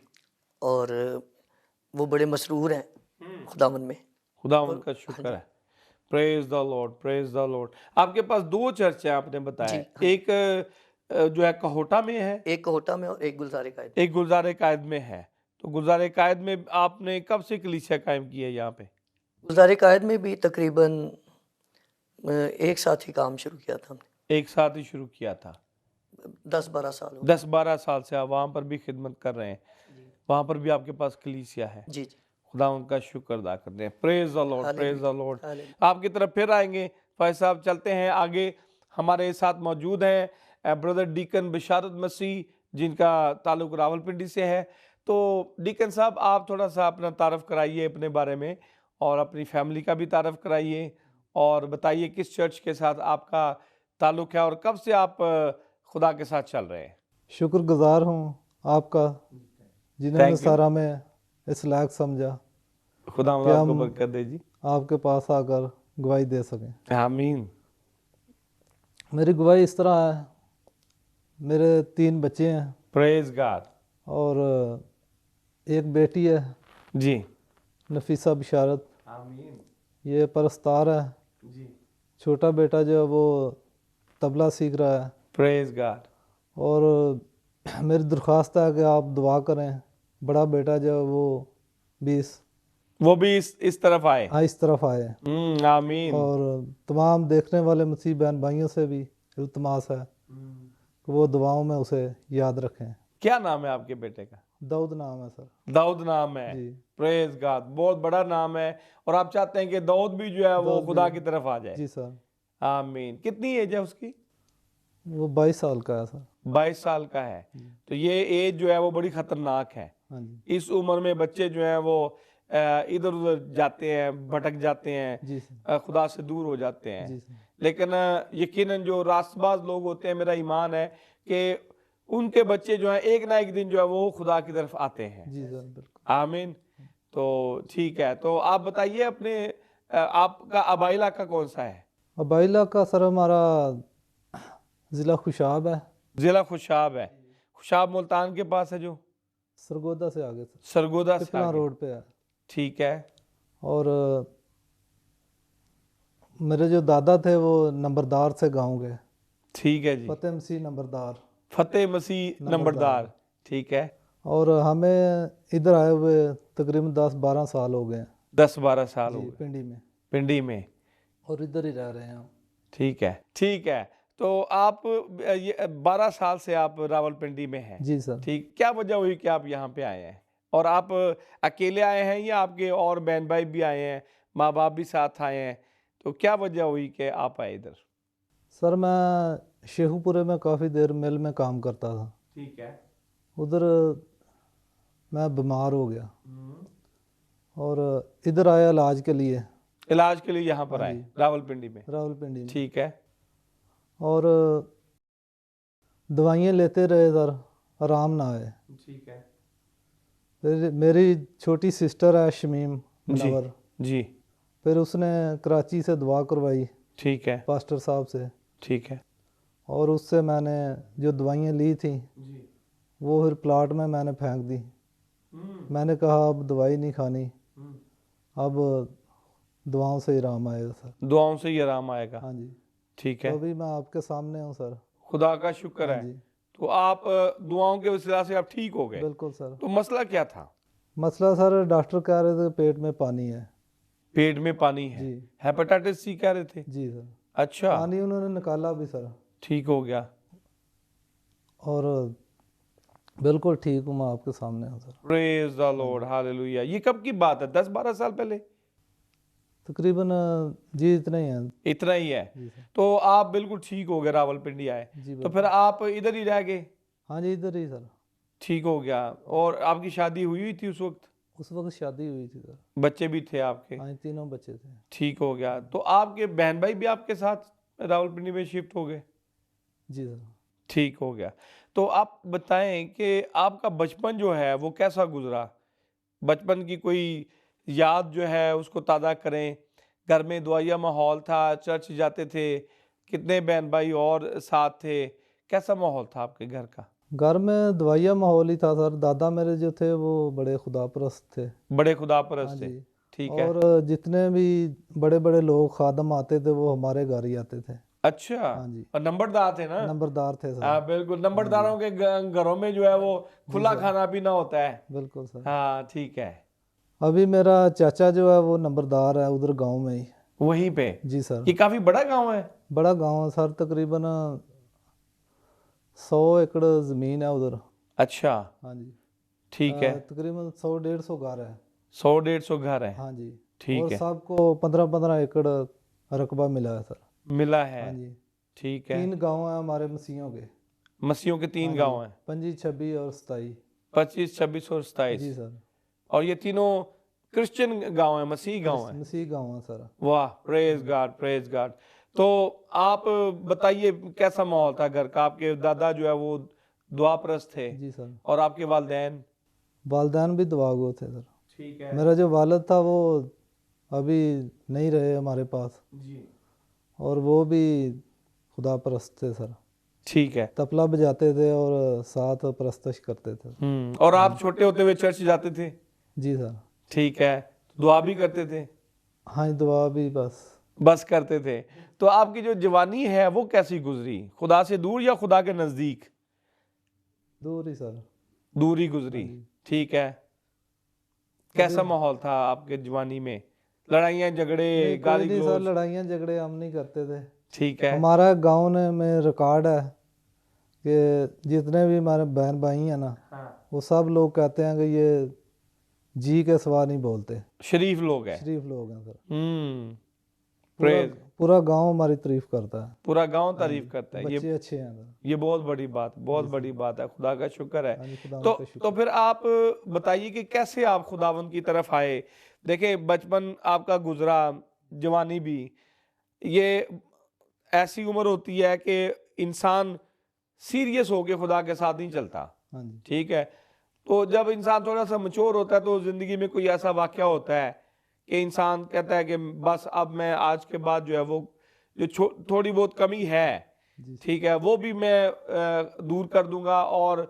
[SPEAKER 2] और वो बड़े मसरूर हैं खुदावन में।
[SPEAKER 1] खुदा उनका शुक्र है। Praise the Lord, praise the Lord. आपके पास 2 चर्च हैं आपने बताया, एक जो है कहोटा में है,
[SPEAKER 2] एक कोहटा में और एक गुलज़ारे कायद।
[SPEAKER 1] एक गुलज़ारे कायद में है। तो गुलज़ारे कायद में आपने कब से कलीसिया कायम की है यहाँ पे?
[SPEAKER 2] गुलज़ारे कायद में भी तकरीबन एक साथ ही काम शुरू किया था हमने।
[SPEAKER 1] एक साथ ही शुरू किया था।
[SPEAKER 2] 10-12 साल हो
[SPEAKER 1] 10-12 साल से आप वहाँ पर भी खिदमत कर रहे हैं, वहाँ पर भी आपके पास कलीसिया है।
[SPEAKER 2] जी जी।
[SPEAKER 1] खुदा उनका शुक्र अदा करते हैं। Praise the Lord, praise the Lord.
[SPEAKER 2] Hallelujah.
[SPEAKER 1] आपकी तरफ फिर आएंगे भाई साहब, चलते हैं आगे। हमारे साथ मौजूद हैं ब्रदर डीकन बिशारत मसीह, जिनका ताल्लुक रावलपिंडी से है। तो डीकन साहब, आप थोड़ा सा अपना तारफ़ कराइए अपने बारे में, और अपनी फैमिली का भी तारफ़ कराइए, और बताइए किस चर्च के साथ आपका ताल्लुक है और कब से आप खुदा के साथ चल रहे हैं।
[SPEAKER 3] शुक्रगुजार हूँ आपका, जिन्होंने
[SPEAKER 1] Thank you.
[SPEAKER 3] सारा में इस लायक समझा
[SPEAKER 1] खुदा
[SPEAKER 3] कि
[SPEAKER 1] आपको
[SPEAKER 3] हम
[SPEAKER 1] बरकत दे जी।
[SPEAKER 3] आपके पास आकर गवाही दे सकें।
[SPEAKER 1] आमीन।
[SPEAKER 3] मेरी गवाही इस तरह है, मेरे 3 बच्चे हैं
[SPEAKER 1] प्रेज गॉड।
[SPEAKER 3] और एक बेटी है
[SPEAKER 1] जी।
[SPEAKER 3] नफीसा बिशारत,
[SPEAKER 1] आमीन।
[SPEAKER 3] ये परस्तार है।
[SPEAKER 1] जी।
[SPEAKER 3] छोटा बेटा जो है वो तबला सीख रहा है।
[SPEAKER 1] Praise God.
[SPEAKER 3] और मेरी दरख्वास्त है कि आप दुआ करें, बड़ा बेटा जो है
[SPEAKER 1] वो भी इस तरफ आए।
[SPEAKER 3] इस तरफ आए।
[SPEAKER 1] आमीन।
[SPEAKER 3] और तमाम देखने वाले मसीह बहन भाइयों से भी इल्तमास है कि वो दुआओं में उसे याद रखें।
[SPEAKER 1] क्या नाम है आपके बेटे का?
[SPEAKER 3] दाऊद नाम है सर।
[SPEAKER 1] दाऊद नाम है।
[SPEAKER 3] जी।
[SPEAKER 1] प्रेज गॉड, बहुत बड़ा नाम है, और आप चाहते हैं कि दाऊद भी जो है वो
[SPEAKER 3] दाऊद
[SPEAKER 1] खुदा
[SPEAKER 3] भी।
[SPEAKER 1] की तरफ आ जाए।
[SPEAKER 3] जी सर।
[SPEAKER 1] आमीन। कितनी एज है उसकी?
[SPEAKER 3] वो 22 साल का है सर।
[SPEAKER 1] 22 साल का है। तो ये एज जो है वो बड़ी खतरनाक है।
[SPEAKER 3] हाँ जी।
[SPEAKER 1] इस उम्र में बच्चे जो हैं वो इधर उधर जाते हैं, भटक जाते हैं,
[SPEAKER 3] जी सर।
[SPEAKER 1] खुदा से दूर हो जाते हैं।
[SPEAKER 3] जी सर।
[SPEAKER 1] लेकिन यकीनन जो रास्तबाज लोग होते हैं, मेरा ईमान है कि उनके बच्चे जो हैं एक ना एक दिन जो है वो खुदा की तरफ आते हैं।
[SPEAKER 3] जी सर बिल्कुल।
[SPEAKER 1] आमीन। तो ठीक है, तो आप बताइए अपने आपका आबाई इलाका कौन सा है?
[SPEAKER 3] अबाइला का सर हमारा ज़िला खुशाब है।
[SPEAKER 1] जिला खुशाब है। खुशाब मुल्तान के पास है, जो
[SPEAKER 3] सरगोदा से आगे सर,
[SPEAKER 1] सरगोदा से
[SPEAKER 3] पिपला
[SPEAKER 1] आगे।
[SPEAKER 3] रोड पे है।
[SPEAKER 1] ठीक है।
[SPEAKER 3] और मेरे जो दादा थे वो नंबरदार से गांव के,
[SPEAKER 1] ठीक है जी।
[SPEAKER 3] फतेह मसीह नंबरदार।
[SPEAKER 1] फतेह मसीह नंबरदार। ठीक है।
[SPEAKER 3] और हमें इधर आए हुए तकरीबन 10-12 साल हो गए हैं
[SPEAKER 1] 10-12 साल हो
[SPEAKER 3] जी,
[SPEAKER 1] गए
[SPEAKER 3] पिंडी में।
[SPEAKER 1] पिंडी में।
[SPEAKER 3] और इधर ही रह रहे हैं हम।
[SPEAKER 1] ठीक है, ठीक है। तो आप ये 12 साल से आप रावलपिंडी में हैं।
[SPEAKER 3] जी सर।
[SPEAKER 1] ठीक, क्या वजह हुई कि आप यहाँ पे आए हैं? और आप अकेले आए हैं या आपके और बहन भाई भी आए हैं, माँ बाप भी साथ आए हैं? तो क्या वजह हुई कि आप आए इधर?
[SPEAKER 3] सर मैं शेखुपुरे में काफ़ी देर मिल में काम करता था।
[SPEAKER 1] ठीक है।
[SPEAKER 3] उधर मैं बीमार हो गया और इधर आया इलाज के लिए
[SPEAKER 1] इलाज के लिए यहाँ पर
[SPEAKER 3] हाँ
[SPEAKER 1] आए
[SPEAKER 3] जी।
[SPEAKER 1] रावलपिंडी में।
[SPEAKER 3] रावलपिंडी में।
[SPEAKER 1] ठीक है।
[SPEAKER 3] और दवाइयाँ लेते रहे सर, आराम ना आए।
[SPEAKER 1] ठीक है
[SPEAKER 3] फिर मेरी छोटी सिस्टर है शमीम
[SPEAKER 1] जी।
[SPEAKER 3] मुनव्वर,
[SPEAKER 1] जी।
[SPEAKER 3] फिर उसने कराची से दुआ करवाई
[SPEAKER 1] ठीक है।
[SPEAKER 3] पास्टर साहब से,
[SPEAKER 1] ठीक है
[SPEAKER 3] और उससे मैंने जो दवाइयाँ ली थी
[SPEAKER 1] जी।
[SPEAKER 3] वो फिर प्लाट में मैंने फेंक दी। मैंने कहा अब दवाई नहीं खानी, अब दुआओं से ही आराम आएगा सर।
[SPEAKER 1] दुआओं से ही आराम आएगा।
[SPEAKER 3] हाँ जी।
[SPEAKER 1] ठीक
[SPEAKER 3] तो
[SPEAKER 1] है,
[SPEAKER 3] अभी मैं आपके सामने हूँ सर।
[SPEAKER 1] खुदा का शुक्र
[SPEAKER 3] हाँ
[SPEAKER 1] है।
[SPEAKER 3] जी
[SPEAKER 1] तो आप दुआओं के वसीला से आप ठीक हो गए।
[SPEAKER 3] बिल्कुल सर।
[SPEAKER 1] तो मसला क्या था?
[SPEAKER 3] मसला सर डॉक्टर कह रहे थे पेट में पानी है।
[SPEAKER 1] पेट में पानी है।
[SPEAKER 3] जी।
[SPEAKER 1] हेपेटाइटिस सी कह रहे थे?
[SPEAKER 3] जी सर।
[SPEAKER 1] अच्छा।
[SPEAKER 3] पानी उन्होंने निकाला भी सर,
[SPEAKER 1] ठीक हो गया।
[SPEAKER 3] और बिल्कुल ठीक हूँ, मैं आपके सामने हूँ sir.
[SPEAKER 1] Praise the Lord, hallelujah. ये कब की बात है? 10-12 साल पहले?
[SPEAKER 3] तकरीबन जी इतना ही है।
[SPEAKER 1] इतना ही है।
[SPEAKER 3] जी सर।
[SPEAKER 1] तो आप बिल्कुल ठीक हो गए, रावलपिंडी आए।
[SPEAKER 3] जी
[SPEAKER 1] तो
[SPEAKER 3] बिल्कुल।
[SPEAKER 1] फिर आप इधर ही रह गए?
[SPEAKER 3] हाँ जी इधर ही सर।
[SPEAKER 1] ठीक हो गया। और आपकी शादी हुई थी उस वक्त?
[SPEAKER 3] उस वक्त शादी हुई थी सर।
[SPEAKER 1] बच्चे भी थे आपके?
[SPEAKER 3] हाँ जी, तीनों बच्चे थे।
[SPEAKER 1] ठीक हो गया। तो आपके बहन भाई भी आपके साथ रावलपिंडी में शिफ्ट हो गए?
[SPEAKER 3] जी सर।
[SPEAKER 1] ठीक हो गया। तो आप बताएं कि आपका बचपन जो है वो कैसा गुजरा? बचपन की कोई याद जो है उसको ताज़ा करें। घर में दुआया माहौल था, चर्च जाते थे, कितने बहन भाई और साथ थे, कैसा माहौल था आपके घर का?
[SPEAKER 3] घर में दवाइया माहौल ही था सर। दादा मेरे जो थे वो बड़े खुदा परस्त थे।
[SPEAKER 1] बड़े खुदा
[SPEAKER 3] हाँ
[SPEAKER 1] परस्त थे।
[SPEAKER 3] जी।
[SPEAKER 1] ठीक है।
[SPEAKER 3] और जितने भी बड़े बड़े लोग खादम आते थे वो हमारे घर ही आते थे।
[SPEAKER 1] अच्छा।
[SPEAKER 3] हाँ जी।
[SPEAKER 1] और नंबरदार थे ना?
[SPEAKER 3] नंबरदार थे सर।
[SPEAKER 1] हाँ बिल्कुल, नंबरदारों के घरों में जो है वो खुला
[SPEAKER 3] सर।
[SPEAKER 1] खाना पीना होता है।
[SPEAKER 3] बिल्कुल सर।
[SPEAKER 1] हाँ ठीक है।
[SPEAKER 3] अभी मेरा चाचा जो है वो नंबरदार है उधर गांव में ही।
[SPEAKER 1] वहीं पे?
[SPEAKER 3] जी सर।
[SPEAKER 1] ये काफी बड़ा गांव है।
[SPEAKER 3] बड़ा गांव है सर, तकरीबन 100 एकड़ ज़मीन है उधर।
[SPEAKER 1] अच्छा।
[SPEAKER 3] हाँ जी।
[SPEAKER 1] ठीक है।
[SPEAKER 3] तकरीबन 100-150 घर है।
[SPEAKER 1] 100-150 घर है।
[SPEAKER 3] हाँ जी।
[SPEAKER 1] ठीक
[SPEAKER 3] और
[SPEAKER 1] है।
[SPEAKER 3] सबको 15-15 एकड़ रकबा मिला है सर।
[SPEAKER 1] मिला है।
[SPEAKER 3] हाँ जी।
[SPEAKER 1] ठीक है।
[SPEAKER 3] 3 गांव हैं हमारे मसीहों के।
[SPEAKER 1] मसीहों के 3 गांव हैं।
[SPEAKER 3] 25, 26 और 27।
[SPEAKER 1] 25, 26 और 27।
[SPEAKER 3] जी सर।
[SPEAKER 1] और ये तीनों क्रिश्चियन गांव हैं, मसीही गांव हैं।
[SPEAKER 3] मसीह गांव है सर।
[SPEAKER 1] वाह, प्रेज गॉड, प्रेज गॉड। तो आप बताइए कैसा माहौल था घर का? आपके दादा जो है वो दुआ परस्त थे,
[SPEAKER 3] जी सर।
[SPEAKER 1] और आपके वालिदैन?
[SPEAKER 3] वालदैन भी दुआ गो थे सर।
[SPEAKER 1] ठीक है
[SPEAKER 3] मेरा जो वालिद था वो अभी नहीं रहे हमारे पास,
[SPEAKER 1] जी।
[SPEAKER 3] और वो भी खुदा परस्त थे सर।
[SPEAKER 1] ठीक है।
[SPEAKER 3] तबला बजाते थे और साथ परस्तश करते थे।
[SPEAKER 1] और आप छोटे होते हुए चर्च जाते थे?
[SPEAKER 3] जी सर।
[SPEAKER 1] ठीक है। दुआ भी करते थे?
[SPEAKER 3] हाँ दुआ भी
[SPEAKER 1] बस करते थे। तो आपकी जो जवानी है वो कैसी गुजरी? खुदा से दूर या खुदा के नजदीक?
[SPEAKER 3] दूर ही सर।
[SPEAKER 1] दूर ही गुजरी। ठीक है। कैसा माहौल था आपके जवानी में? लड़ाइयाँ झगड़े,
[SPEAKER 3] नहीं, कोई
[SPEAKER 1] गाली
[SPEAKER 3] नहीं सर,
[SPEAKER 1] गलौज?
[SPEAKER 3] लड़ाइयाँ झगड़े हम नहीं करते थे।
[SPEAKER 1] ठीक है।
[SPEAKER 3] हमारा गांव में रिकॉर्ड है कि जितने भी हमारे बहन भाई हैं ना,
[SPEAKER 1] हाँ।
[SPEAKER 3] वो सब लोग कहते हैं कि ये जी के सवा नहीं बोलते,
[SPEAKER 1] शरीफ लोग हैं।
[SPEAKER 3] शरीफ लोग हैं सर।
[SPEAKER 1] प्रेज,
[SPEAKER 3] पूरा गांव हमारी तारीफ करता है।
[SPEAKER 1] पूरा गांव तारीफ करता है।
[SPEAKER 3] बच्चे अच्छे हैं सर।
[SPEAKER 1] ये बहुत बड़ी बात, बहुत बड़ी बात है। खुदा का शुक्र
[SPEAKER 3] हाँ
[SPEAKER 1] है।
[SPEAKER 3] जी, खुदा
[SPEAKER 1] तो
[SPEAKER 3] का शुक्र।
[SPEAKER 1] तो फिर आप बताइए कि कैसे आप खुदावन की तरफ आए। देखिए बचपन आपका गुजरा, जवानी भी, ये ऐसी उम्र होती है कि इंसान सीरियस होके खुदा के साथ नहीं चलता।
[SPEAKER 3] हाँ जी।
[SPEAKER 1] ठीक है। तो जब इंसान थोड़ा सा मैच्योर होता है तो जिंदगी में कोई ऐसा वाकया होता है कि इंसान कहता है कि बस अब मैं आज के बाद जो है वो जो थोड़ी बहुत कमी है,
[SPEAKER 3] जी
[SPEAKER 1] ठीक है, वो भी मैं दूर कर दूंगा और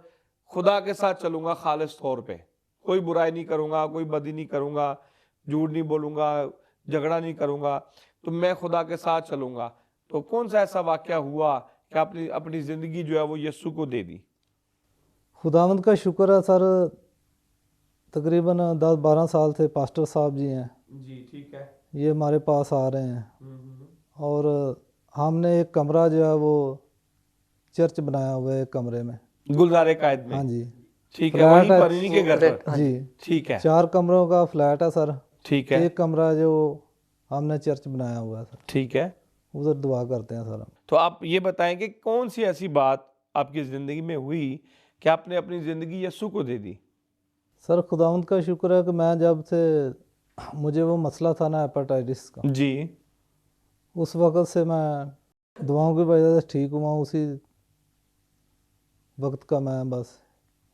[SPEAKER 1] खुदा के साथ चलूंगा खालिस तौर पे। कोई बुराई नहीं करूंगा, कोई बदी नहीं करूंगा, झूठ नहीं बोलूंगा, झगड़ा नहीं करूंगा, तो मैं खुदा के साथ चलूंगा। तो कौन सा ऐसा वाकया हुआ कि आपने अपनी जिंदगी जो है वो यीशु को दे दी?
[SPEAKER 3] खुदावंद का शुक्र है सर, तकरीबन 10-12 साल से पास्टर साहब जी हैं,
[SPEAKER 1] जी, ठीक है।
[SPEAKER 3] ये हमारे पास आ रहे हैं और हमने एक कमरा जो है वो चर्च बनाया हुआ है एक कमरे में।
[SPEAKER 1] गुलजारे कायद में।
[SPEAKER 3] हाँ जी।
[SPEAKER 1] ठीक है,
[SPEAKER 3] फ्लैट
[SPEAKER 1] वहीं
[SPEAKER 3] है।
[SPEAKER 1] पर इन्हीं के घर पर।
[SPEAKER 2] हाँ
[SPEAKER 3] जी।
[SPEAKER 1] ठीक है,
[SPEAKER 3] 4 कमरों का फ्लैट है सर।
[SPEAKER 1] ठीक है,
[SPEAKER 3] एक कमरा जो हमने चर्च बनाया हुआ है सर,
[SPEAKER 1] ठीक है।
[SPEAKER 3] उधर दुआ करते हैं सर हम।
[SPEAKER 1] तो आप ये बताएं कि कौन सी ऐसी बात आपकी जिंदगी में हुई कि आपने अपनी जिंदगी यीशु को दे दी?
[SPEAKER 3] सर खुदावंद का शुक्र है कि मैं जब से मुझे वो मसला था ना हेपेटाइटिस का,
[SPEAKER 1] जी,
[SPEAKER 3] उस वक़्त से मैं दुआओं की वजह से ठीक हुआ। उसी वक्त का मैं बस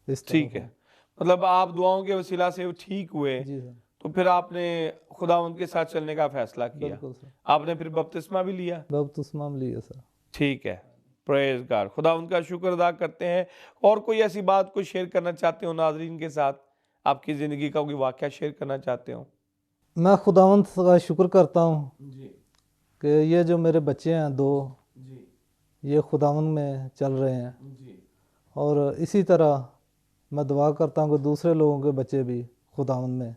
[SPEAKER 3] इस तरफ
[SPEAKER 1] ठीक है। मतलब आप दुआओं के वसीला से ठीक हुए,
[SPEAKER 3] हूँ। जी सर,
[SPEAKER 1] तो फिर आपने खुदावंद के साथ चलने का फैसला किया।
[SPEAKER 3] बिल्कुल सर।
[SPEAKER 1] आपने फिर बपतिस्मा भी लिया।
[SPEAKER 3] बपतिस्मा में लिए सर।
[SPEAKER 1] ठीक है, प्रेज गॉड। खुदावंद का शुक्र अदा करते हैं। और कोई ऐसी बात को शेयर करना चाहते हो नाजरीन के साथ, आपकी ज़िंदगी का कोई वाक़या शेयर करना चाहते हो?
[SPEAKER 3] मैं खुदावंद का शुक्र करता हूँ
[SPEAKER 1] जी,
[SPEAKER 3] कि ये जो मेरे बच्चे हैं 2,
[SPEAKER 1] जी,
[SPEAKER 3] ये खुदावंद में चल रहे हैं
[SPEAKER 1] जी।
[SPEAKER 3] और इसी तरह मैं दुआ करता हूँ कि दूसरे लोगों के बच्चे भी खुदावंद में।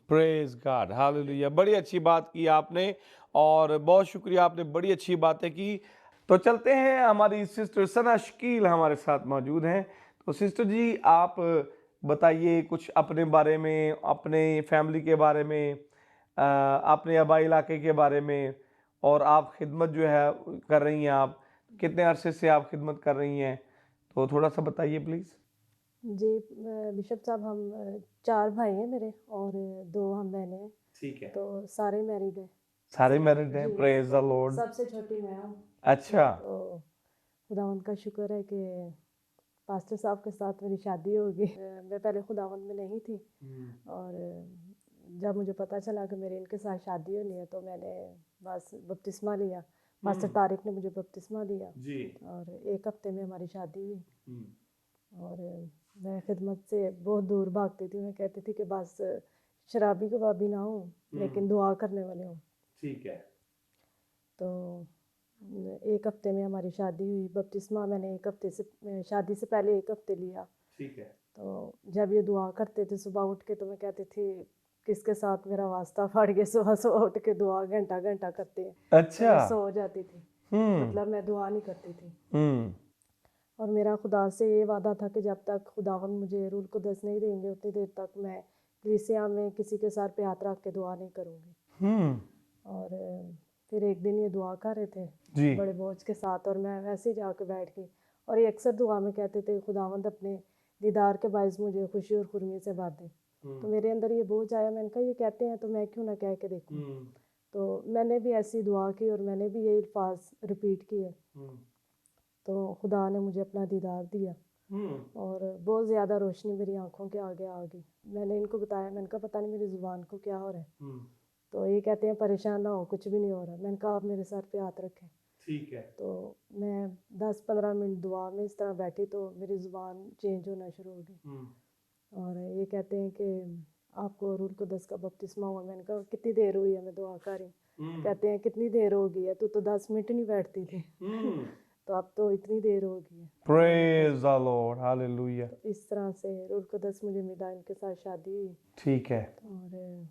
[SPEAKER 1] Praise God, hallelujah. बड़ी अच्छी बात की आपने और बहुत शुक्रिया, आपने बड़ी अच्छी बातें की। तो चलते हैं, हमारी सिस्टर सना शकील हमारे साथ मौजूद हैं। तो सिस्टर जी, आप बताइए कुछ अपने बारे में, अपने फैमिली के बारे में, अपने आबाई इलाके के बारे में, और आप खिदमत जो है कर रही हैं। आप कितने अरसे से आप खिदमत कर रही हैं, तो थोड़ा सा बताइए प्लीज़।
[SPEAKER 4] जी बिशप साहब, हम 4 भाई हैं मेरे और 2 हम बहनें हैं,
[SPEAKER 1] ठीक है।
[SPEAKER 4] तो सारे मैरिड हैं।
[SPEAKER 1] सारे मैरिड हैं?
[SPEAKER 4] जी।
[SPEAKER 1] Praise the Lord.
[SPEAKER 4] सबसे छोटी मैं हूँ।
[SPEAKER 1] अच्छा,
[SPEAKER 4] तो खुदावंद का शुक्र है कि पास्टर साहब के साथ मेरी शादी हो गई। मैं पहले खुदावंद में नहीं थी और जब मुझे पता चला कि मेरी इनके साथ शादी होनी है तो मैंने बस बपतिस्मा लिया। पास्टर तारिक ने मुझे बपतिस्मा दिया
[SPEAKER 1] जी।
[SPEAKER 4] और 1 हफ्ते में हमारी शादी हुई। और मैं खिदमत से बहुत दूर भागती थी। मैं कहती थी कि बस शराबी कबाबी ना हो, लेकिन दुआ करने वाले हों।
[SPEAKER 1] ठीक है।
[SPEAKER 4] तो 1 हफ्ते में हमारी शादी हुई। बपतिस्मा मैंने 1 हफ्ते से, शादी से पहले 1 हफ्ते लिया।
[SPEAKER 1] ठीक है।
[SPEAKER 4] तो जब ये दुआ करते थे सुबह उठ के, तो मैं कहती थी किसके साथ मेरा वास्ता फाड़ के सुबह सुबह उठ के दुआ घंटा घंटा करते हैं।
[SPEAKER 1] अच्छा।
[SPEAKER 4] मैं सो जाती थी, मतलब मैं दुआ नहीं करती थी। और मेरा खुदा से ये वादा था कि जब तक खुदावंद मुझे रूल कुदस नहीं देंगे उतनी देर तक मैं कलीसिया में किसी के सर पे हाथ रख के दुआ नहीं करूँगी। और फिर एक दिन ये दुआ कर रहे थे
[SPEAKER 1] जी।
[SPEAKER 4] बड़े बोझ के साथ, और मैं वैसे ही जाके बैठ गई। और ये अक्सर दुआ में कहते थे खुदावंद अपने दीदार के बायस मुझे खुशी और खुरमी से भर दे। तो मेरे अंदर ये बोझ आया, मैंने कहा ये कहते हैं तो मैं क्यों ना कह के देखूँ। तो मैंने भी ऐसी दुआ की और मैंने भी ये अल्फाज रिपीट किए। तो खुदा ने मुझे अपना दीदार दिया और बहुत ज़्यादा रोशनी मेरी आंखों के आगे आ गई। मैंने इनको बताया, मैंने कहा पता नहीं मेरी ज़ुबान को क्या हो रहा है। तो ये कहते हैं परेशान ना हो, कुछ भी नहीं हो रहा। मैंने कहा आप मेरे सर पे हाथ रखें।
[SPEAKER 1] ठीक है।
[SPEAKER 4] तो मैं 10-15 मिनट दुआ में इस तरह बैठी तो मेरी ज़ुबान चेंज होना शुरू हो गई। और ये कहते हैं कि आपको रूल कुदस का बपतिस्मा हुआ। मैंने कहा कितनी देर हुई है, मैं दुआ कर रही हूँ। कहते हैं कितनी देर हो गई है, तू तो 10 मिनट नहीं बैठती थी। तो अब तो इतनी देर हो गई है।
[SPEAKER 1] Praise the Lord, hallelujah.
[SPEAKER 4] तो इस तरह से रूल कुदस मुझे मिला, इनके साथ शादी हुई
[SPEAKER 1] ठीक है।
[SPEAKER 4] और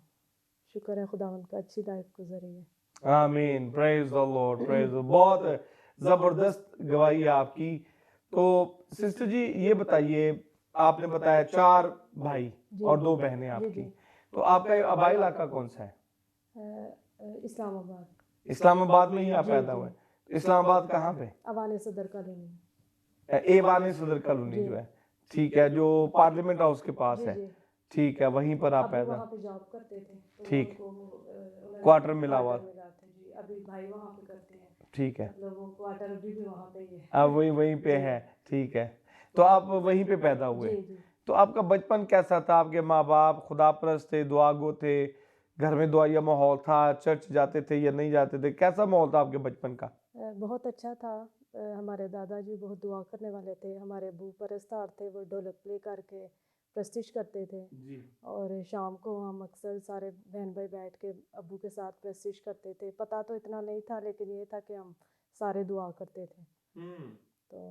[SPEAKER 4] शुक्र है खुदावंद का, अच्छी लाइफ गुजरी है।
[SPEAKER 1] आमीन, प्रेज द लॉर्ड, प्रेज। बहुत जबरदस्त गवाही है आपकी। तो सिस्टर जी ये बताइए, आपने बताया 4 भाई और 2 बहनें आपकी, तो आपका आबाई इलाका कौन सा है?
[SPEAKER 4] इस्लामाबाद।
[SPEAKER 1] इस्लामाबाद में ही आप
[SPEAKER 4] जी,
[SPEAKER 1] पैदा
[SPEAKER 4] जी।
[SPEAKER 1] हुए? इस्लामाबाद कहाँ पे?
[SPEAKER 4] अवाने सदर कॉलोनी में।
[SPEAKER 1] एवान सदर कॉलोनी जो है, ठीक है, जो पार्लियामेंट हाउस के पास
[SPEAKER 4] जी
[SPEAKER 1] है,
[SPEAKER 4] जी।
[SPEAKER 1] ठीक है, वहीं पर आप
[SPEAKER 4] अभी
[SPEAKER 1] पैदा।
[SPEAKER 4] वहाँ पे जॉब करते थे तो
[SPEAKER 1] ठीक।
[SPEAKER 4] उनको उन्होंने
[SPEAKER 1] क्वार्टर मिला हुआ।
[SPEAKER 4] क्वार्टर मिला था जी। अभी भाई वहाँ पे करते हैं,
[SPEAKER 1] ठीक है,
[SPEAKER 4] मतलब वो क्वार्टर अभी भी वहाँ पे ही है।
[SPEAKER 1] अब वही वहीं पे
[SPEAKER 4] जी।
[SPEAKER 1] है, ठीक है। तो आप वहीं पे पैदा हुए।
[SPEAKER 4] जी जी।
[SPEAKER 1] तो आपका बचपन कैसा था? आपके माँ बाप खुदा परस्त थे, दुआगो थे, घर में दुआया माहौल था, चर्च जाते थे या नहीं जाते थे? कैसा माहौल था आपके बचपन का?
[SPEAKER 4] बहुत अच्छा था। हमारे दादाजी बहुत दुआ करने वाले थे, हमारे अबू परस्तार थे, वो ढोलक प्ले करके प्रस्तिश करते थे।
[SPEAKER 1] जी।
[SPEAKER 4] और शाम को हम अक्सर सारे बहन भाई बैठ के अबू के साथ प्रस्तिश करते थे। पता तो इतना नहीं था, लेकिन ये था कि हम सारे दुआ करते थे। तो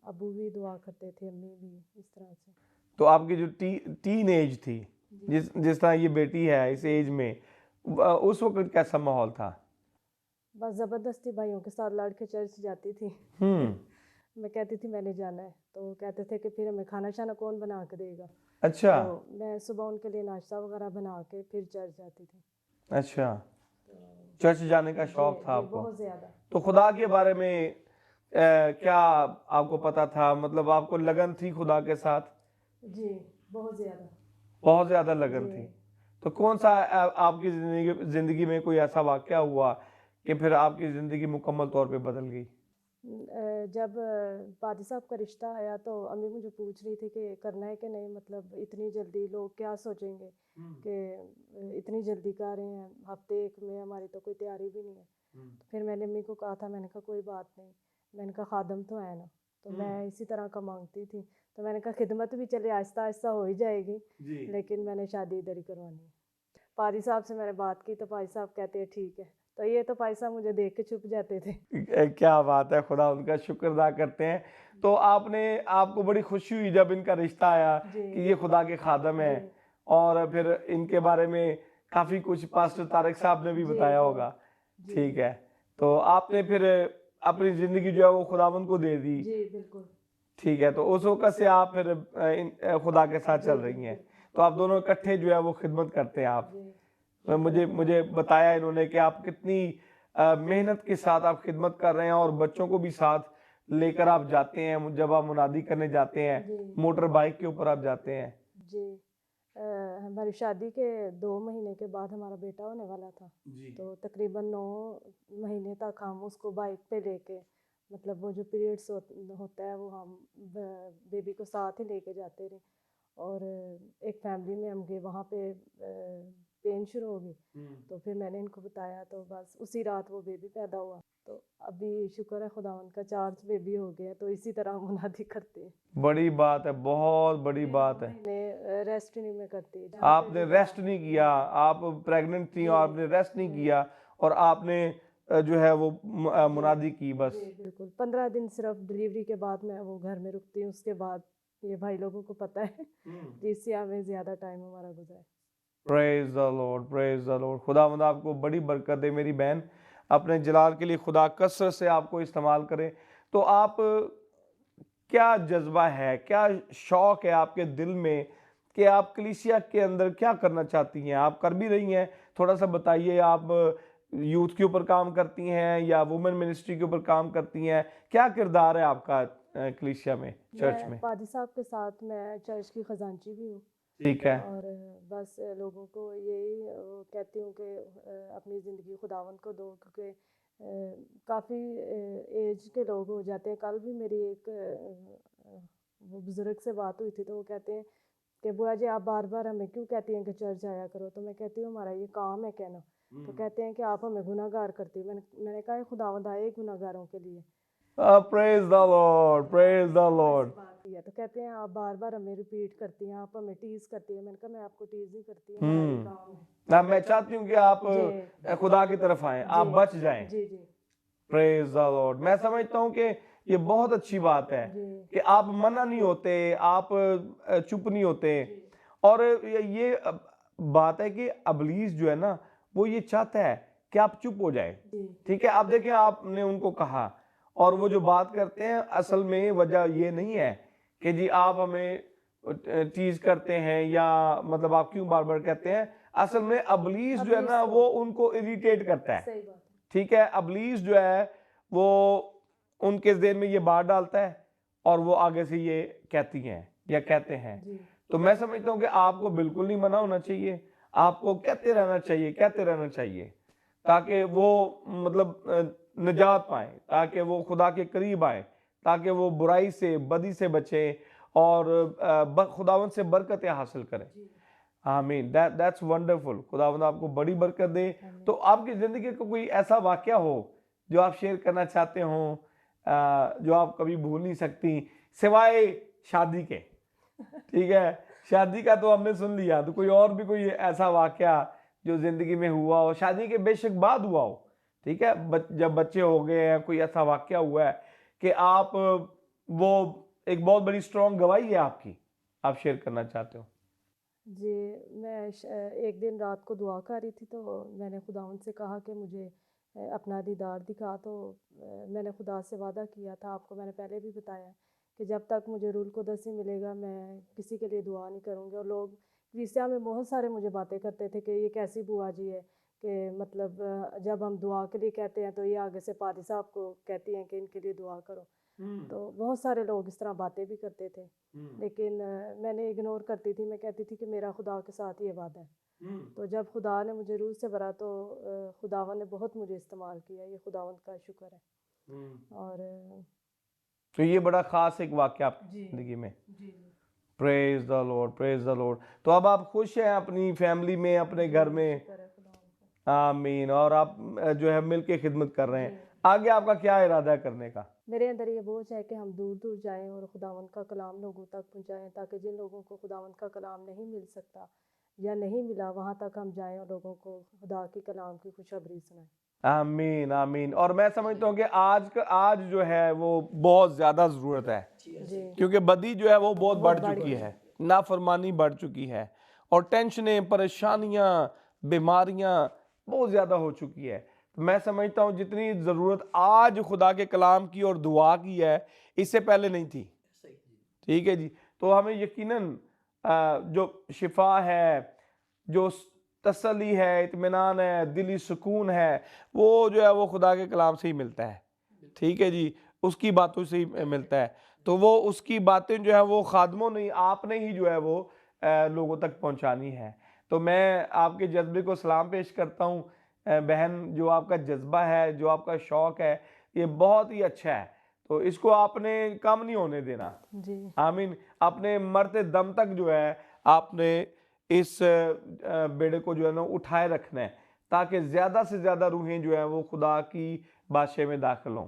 [SPEAKER 4] अबू भी दुआ करते थे, अम्मी भी, इस तरह से।
[SPEAKER 1] तो आपकी जो टीन एज थी, जिस जिस तरह ये बेटी है इस एज में, उस वक्त कैसा माहौल था?
[SPEAKER 4] बस ज़बरदस्ती भाइयों के साथ लड़ के चर्च जाती थी। मैं कहती थी मैंने जाना है, तो वो कहते थे कि फिर हमें खाना शाना कौन बना के देगा।
[SPEAKER 1] अच्छा।
[SPEAKER 4] तो मैं सुबह उनके लिए नाश्ता वगैरह बना के फिर चर्च जाती थी।
[SPEAKER 1] अच्छा, चर्च जाने का शौक
[SPEAKER 4] जी
[SPEAKER 1] था
[SPEAKER 4] जी,
[SPEAKER 1] आपको?
[SPEAKER 4] बहुत ज़्यादा।
[SPEAKER 1] तो खुदा के बारे में क्या आपको पता था? मतलब आपको लगन थी खुदा के साथ?
[SPEAKER 4] जी, बहुत ज़्यादा।
[SPEAKER 1] बहुत ज्यादा लगन
[SPEAKER 4] जी।
[SPEAKER 1] थी। तो कौन सा आपकी जिंदगी में कोई ऐसा वाकया हुआ कि फिर आपकी जिंदगी मुकम्मल तौर पे बदल गई?
[SPEAKER 4] जब पादी साहब का रिश्ता आया तो अम्मी मुझे पूछ रही थी कि करना है कि नहीं, मतलब इतनी जल्दी लोग क्या सोचेंगे कि इतनी जल्दी कर रहे हैं, हफ्ते एक में, हमारी तो कोई तैयारी भी नहीं है। तो फिर मैंने अम्मी को कहा था, मैंने कहा कोई बात नहीं, मैंने कहा खादम तो है ना, तो मैं इसी तरह का मांगती थी। तो मैंने कहा खिदमत भी चले आहिस्ता आहिस्ता हो ही जाएगी, लेकिन मैंने शादी इधर ही करवानी है। पादी साहब से मैंने बात की तो पादी साहब कहते हैं ठीक है। तो ये तो पादी साहब मुझे देख के छुप जाते थे।
[SPEAKER 1] क्या बात है, खुदा उनका शुक्र अदा करते हैं। तो आपको बड़ी खुशी हुई जब इनका रिश्ता आया
[SPEAKER 4] जी
[SPEAKER 1] कि ये खुदा के खादम है,
[SPEAKER 4] जी
[SPEAKER 1] और फिर इनके बारे में काफी कुछ पास्टर तारिक साहब ने भी
[SPEAKER 4] जी,
[SPEAKER 1] बताया
[SPEAKER 4] बहुत।
[SPEAKER 1] होगा,
[SPEAKER 4] जी
[SPEAKER 1] ठीक है। तो आपने फिर अपनी जिंदगी जो है वो खुदावंद को दे दी,
[SPEAKER 4] जी बिल्कुल।
[SPEAKER 1] ठीक है। तो उस वक्त से आप फिर खुदा के साथ चल
[SPEAKER 4] जी
[SPEAKER 1] रही हैं,
[SPEAKER 4] बिल्कुल।
[SPEAKER 1] तो आप दोनों इकट्ठे जो है वो खिदमत करते हैं आप।
[SPEAKER 4] जी
[SPEAKER 1] मुझे मुझे बताया इन्होंने कि आप कितनी मेहनत के साथ आप खिदमत कर रहे हैं, और बच्चों को भी साथ लेकर आप जाते हैं। जब आप मुनादी करने जाते हैं,
[SPEAKER 4] जी
[SPEAKER 1] मोटर बाइक के ऊपर आप जाते हैं।
[SPEAKER 4] जी। हमारी शादी के 2 महीने के बाद हमारा बेटा होने वाला था।
[SPEAKER 1] जी।
[SPEAKER 4] तो तकरीबन 9 महीने तक हम उसको बाइक पे लेके, मतलब वो जो पीरियड्स होता है वो हम बेबी को साथ ही लेके जाते रहे। और एक फैमिली में हम गए, वहाँ पे पेन शुरू हो गई। तो फिर मैंने इनको बताया, तो बस उसी रात वो बेबी पैदा हुआ। तो अभी शुक्र है खुदावन का, 4 बेबी हो गया। तो इसी तरह हम मुनादी करते हैं।
[SPEAKER 1] बड़ी बात है, बहुत बड़ी बात है।
[SPEAKER 4] मैंने रेस्ट नहीं मैं करती।
[SPEAKER 1] आपने रेस्ट नहीं किया, आप प्रेग्नेंट थी और आपने रेस्ट नहीं किया, और आपने जो है वो मुनादी की बस।
[SPEAKER 4] जी बिल्कुल। 15 दिन सिर्फ डिलीवरी के बाद मैं वो घर में रुकती हूँ। उसके बाद ये भाई लोगों को पता है जीसिया में ज़्यादा टाइम हमारा गुजरा है।
[SPEAKER 1] Praise the Lord, praise the Lord. खुदावंद आपको बड़ी बरकत दे मेरी बहन, अपने जलाल के लिए खुदा कसरत से आपको इस्तेमाल करे। तो आप क्या जज्बा है, क्या शौक है आपके दिल में कि आप कलीसिया के अंदर क्या करना चाहती हैं? आप कर भी रही हैं, थोड़ा सा बताइए। आप यूथ के ऊपर काम करती हैं या वुमेन मिनिस्ट्री के ऊपर काम करती हैं? क्या किरदार है आपका कलीसिया में, चर्च
[SPEAKER 4] मैं
[SPEAKER 1] में?
[SPEAKER 4] पादी साहब के साथ मैं चर्च की खजांची भी हूँ।
[SPEAKER 1] ठीक है।
[SPEAKER 4] और बस लोगों को यही कहती हूँ कि अपनी ज़िंदगी खुदावंद को दो, क्योंकि काफ़ी एज के लोग हो जाते हैं। कल भी मेरी एक वो बुज़ुर्ग से बात हुई थी, तो वो कहते हैं कि बुआ जी आप बार बार हमें क्यों कहती हैं कि चर्च आया करो। तो मैं कहती हूँ हमारा ये काम है कहना। तो कहते हैं कि आप हमें गुनाहगार करती हो। मैंने कहा खुदावंद आए गुनाहगारों के लिए।
[SPEAKER 1] Praise the Lord, praise the Lord.
[SPEAKER 4] बात किया तो कहते हैं आप बार बार हमें रिपीट करती हैं, आप हमें टीज करती हैं। मैंने कहा मैं आपको टीज नहीं करती, हमारा ये काम है।
[SPEAKER 1] ना, मैं चाहती हूँ कि आप
[SPEAKER 4] जी
[SPEAKER 1] खुदा की तरफ आएं, आप
[SPEAKER 4] जी
[SPEAKER 1] बच जाएं।
[SPEAKER 4] जी जी
[SPEAKER 1] प्रेज द लॉर्ड। मैं समझता हूँ कि ये बहुत अच्छी बात है
[SPEAKER 4] जी
[SPEAKER 1] कि आप मना नहीं होते, आप चुप नहीं होते। और ये बात है कि अबलीस जो है ना, वो ये चाहता है कि आप चुप हो जाए,
[SPEAKER 4] जी
[SPEAKER 1] ठीक है। आप देखें, आपने उनको कहा, और वो जो बात करते हैं असल में वजह ये नहीं है कि जी आप हमें टीज करते हैं, या मतलब आप क्यों बार बार कहते हैं। असल में अबलीस जो है ना
[SPEAKER 4] अबलीस
[SPEAKER 1] वो उनको इरिटेट करता है,
[SPEAKER 4] सही बात है।
[SPEAKER 1] ठीक है। अबलीस जो है वो उनके ज़हन में ये बात डालता है और वो आगे से ये कहती हैं या कहते हैं।
[SPEAKER 4] जी
[SPEAKER 1] तो मैं समझता हूँ कि आपको बिल्कुल नहीं मना होना चाहिए, आपको कहते रहना चाहिए, कहते रहना चाहिए, ताकि वो मतलब निजात पाएं, ताकि वो खुदा के करीब आए, ताकि वो बुराई से, बदी से बचें और खुदावंद से बरकतें हासिल करें। आमीन। That's wonderful. खुदावंद आपको बड़ी बरकत दे। तो आपकी ज़िंदगी का कोई ऐसा वाक़या हो जो आप शेयर करना चाहते हो, जो आप कभी भूल नहीं सकती सिवाय शादी के, ठीक है। शादी का तो हमने सुन लिया, तो कोई और भी कोई ऐसा वाक़या जो ज़िंदगी में हुआ हो, शादी के बेशक बाद हुआ हो, ठीक है, जब बच्चे हो गए हैं, कोई ऐसा वाक़या हुआ है कि आप वो एक बहुत बड़ी स्ट्रॉन्ग गवाही है आपकी, आप शेयर करना चाहते हो?
[SPEAKER 4] जी, मैं एक दिन रात को दुआ कर रही थी तो मैंने खुदावंद से कहा कि मुझे अपना दीदार दिखा। तो मैंने खुदा से वादा किया था, आपको मैंने पहले भी बताया कि जब तक मुझे रूल कुदस नहीं मिलेगा मैं किसी के लिए दुआ नहीं करूँगी। और लोग कलीसिया में बहुत सारे मुझे बातें करते थे कि ये कैसी बुआ जी है कि मतलब जब हम दुआ के लिए कहते हैं तो ये आगे से पादी साहब को कहती हैं कि इनके लिए दुआ करो। तो बहुत सारे लोग इस तरह बातें भी करते थे, लेकिन मैंने इग्नोर करती थी। मैं कहती थी कि मेरा खुदा के साथ ये वादा है। तो जब खुदा ने मुझे रूह से भरा तो खुदावन ने बहुत मुझे इस्तेमाल किया, ये खुदावन का शुक्र है। और
[SPEAKER 1] तो ये बड़ा ख़ास एक वाक़या आपकी
[SPEAKER 4] जी
[SPEAKER 1] ज़िंदगी में।
[SPEAKER 4] जी
[SPEAKER 1] praise the Lord, praise the Lord. तो अब आप खुश हैं अपनी फैमिली में, अपने घर में?
[SPEAKER 4] शुक्र है खुदावन का।
[SPEAKER 1] आमीन। और आप जो है मिल के खिदमत कर रहे हैं।
[SPEAKER 4] जी।
[SPEAKER 1] आगे आपका क्या इरादा है करने का?
[SPEAKER 4] मेरे अंदर ये बोझ है कि हम दूर दूर जाएं और खुदावन का कलाम लोगों तक पहुंचाएं, ताकि जिन लोगों को खुदावन का कलाम नहीं मिल सकता या नहीं मिला वहां तक हम जाएं और लोगों को खुदा की कलाम की खुशखबरी सुनाएं।
[SPEAKER 1] आमीन, आमीन। और मैं समझता हूँ कि आज जो है वो बहुत ज़्यादा ज़रूरत है,
[SPEAKER 4] जी
[SPEAKER 1] क्योंकि बदी जो है वो बहुत बढ़
[SPEAKER 4] बढ़
[SPEAKER 1] चुकी
[SPEAKER 4] गई
[SPEAKER 1] है, नाफरमानी बढ़ चुकी है और टेंशनें, परेशानियाँ, बीमारियाँ बहुत ज़्यादा हो चुकी है। तो मैं समझता हूँ जितनी ज़रूरत आज खुदा के कलाम की और दुआ की है, इससे पहले नहीं थी। ठीक है जी। तो हमें यकीनन जो शिफा है, जो तसल्ली है, इत्मीनान है, दिली सुकून है, वो जो है वो खुदा के कलाम से ही मिलता है। ठीक है जी, उसकी बातों से ही मिलता है। तो वो उसकी बातें जो है वो खादमों ने, आपने ही जो है वो लोगों तक पहुंचानी है। तो मैं आपके जज्बे को सलाम पेश करता हूँ बहन। जो आपका जज्बा है, जो आपका शौक़ है, ये बहुत ही अच्छा है। तो इसको आपने कम नहीं होने देना।
[SPEAKER 4] जी
[SPEAKER 1] आमीन। अपने मरते दम तक जो है आपने इस बेड़े को जो है ना उठाए रखना है, ताकि ज़्यादा से ज़्यादा रूहें जो है वो खुदा की बादशाह में दाखिल हों।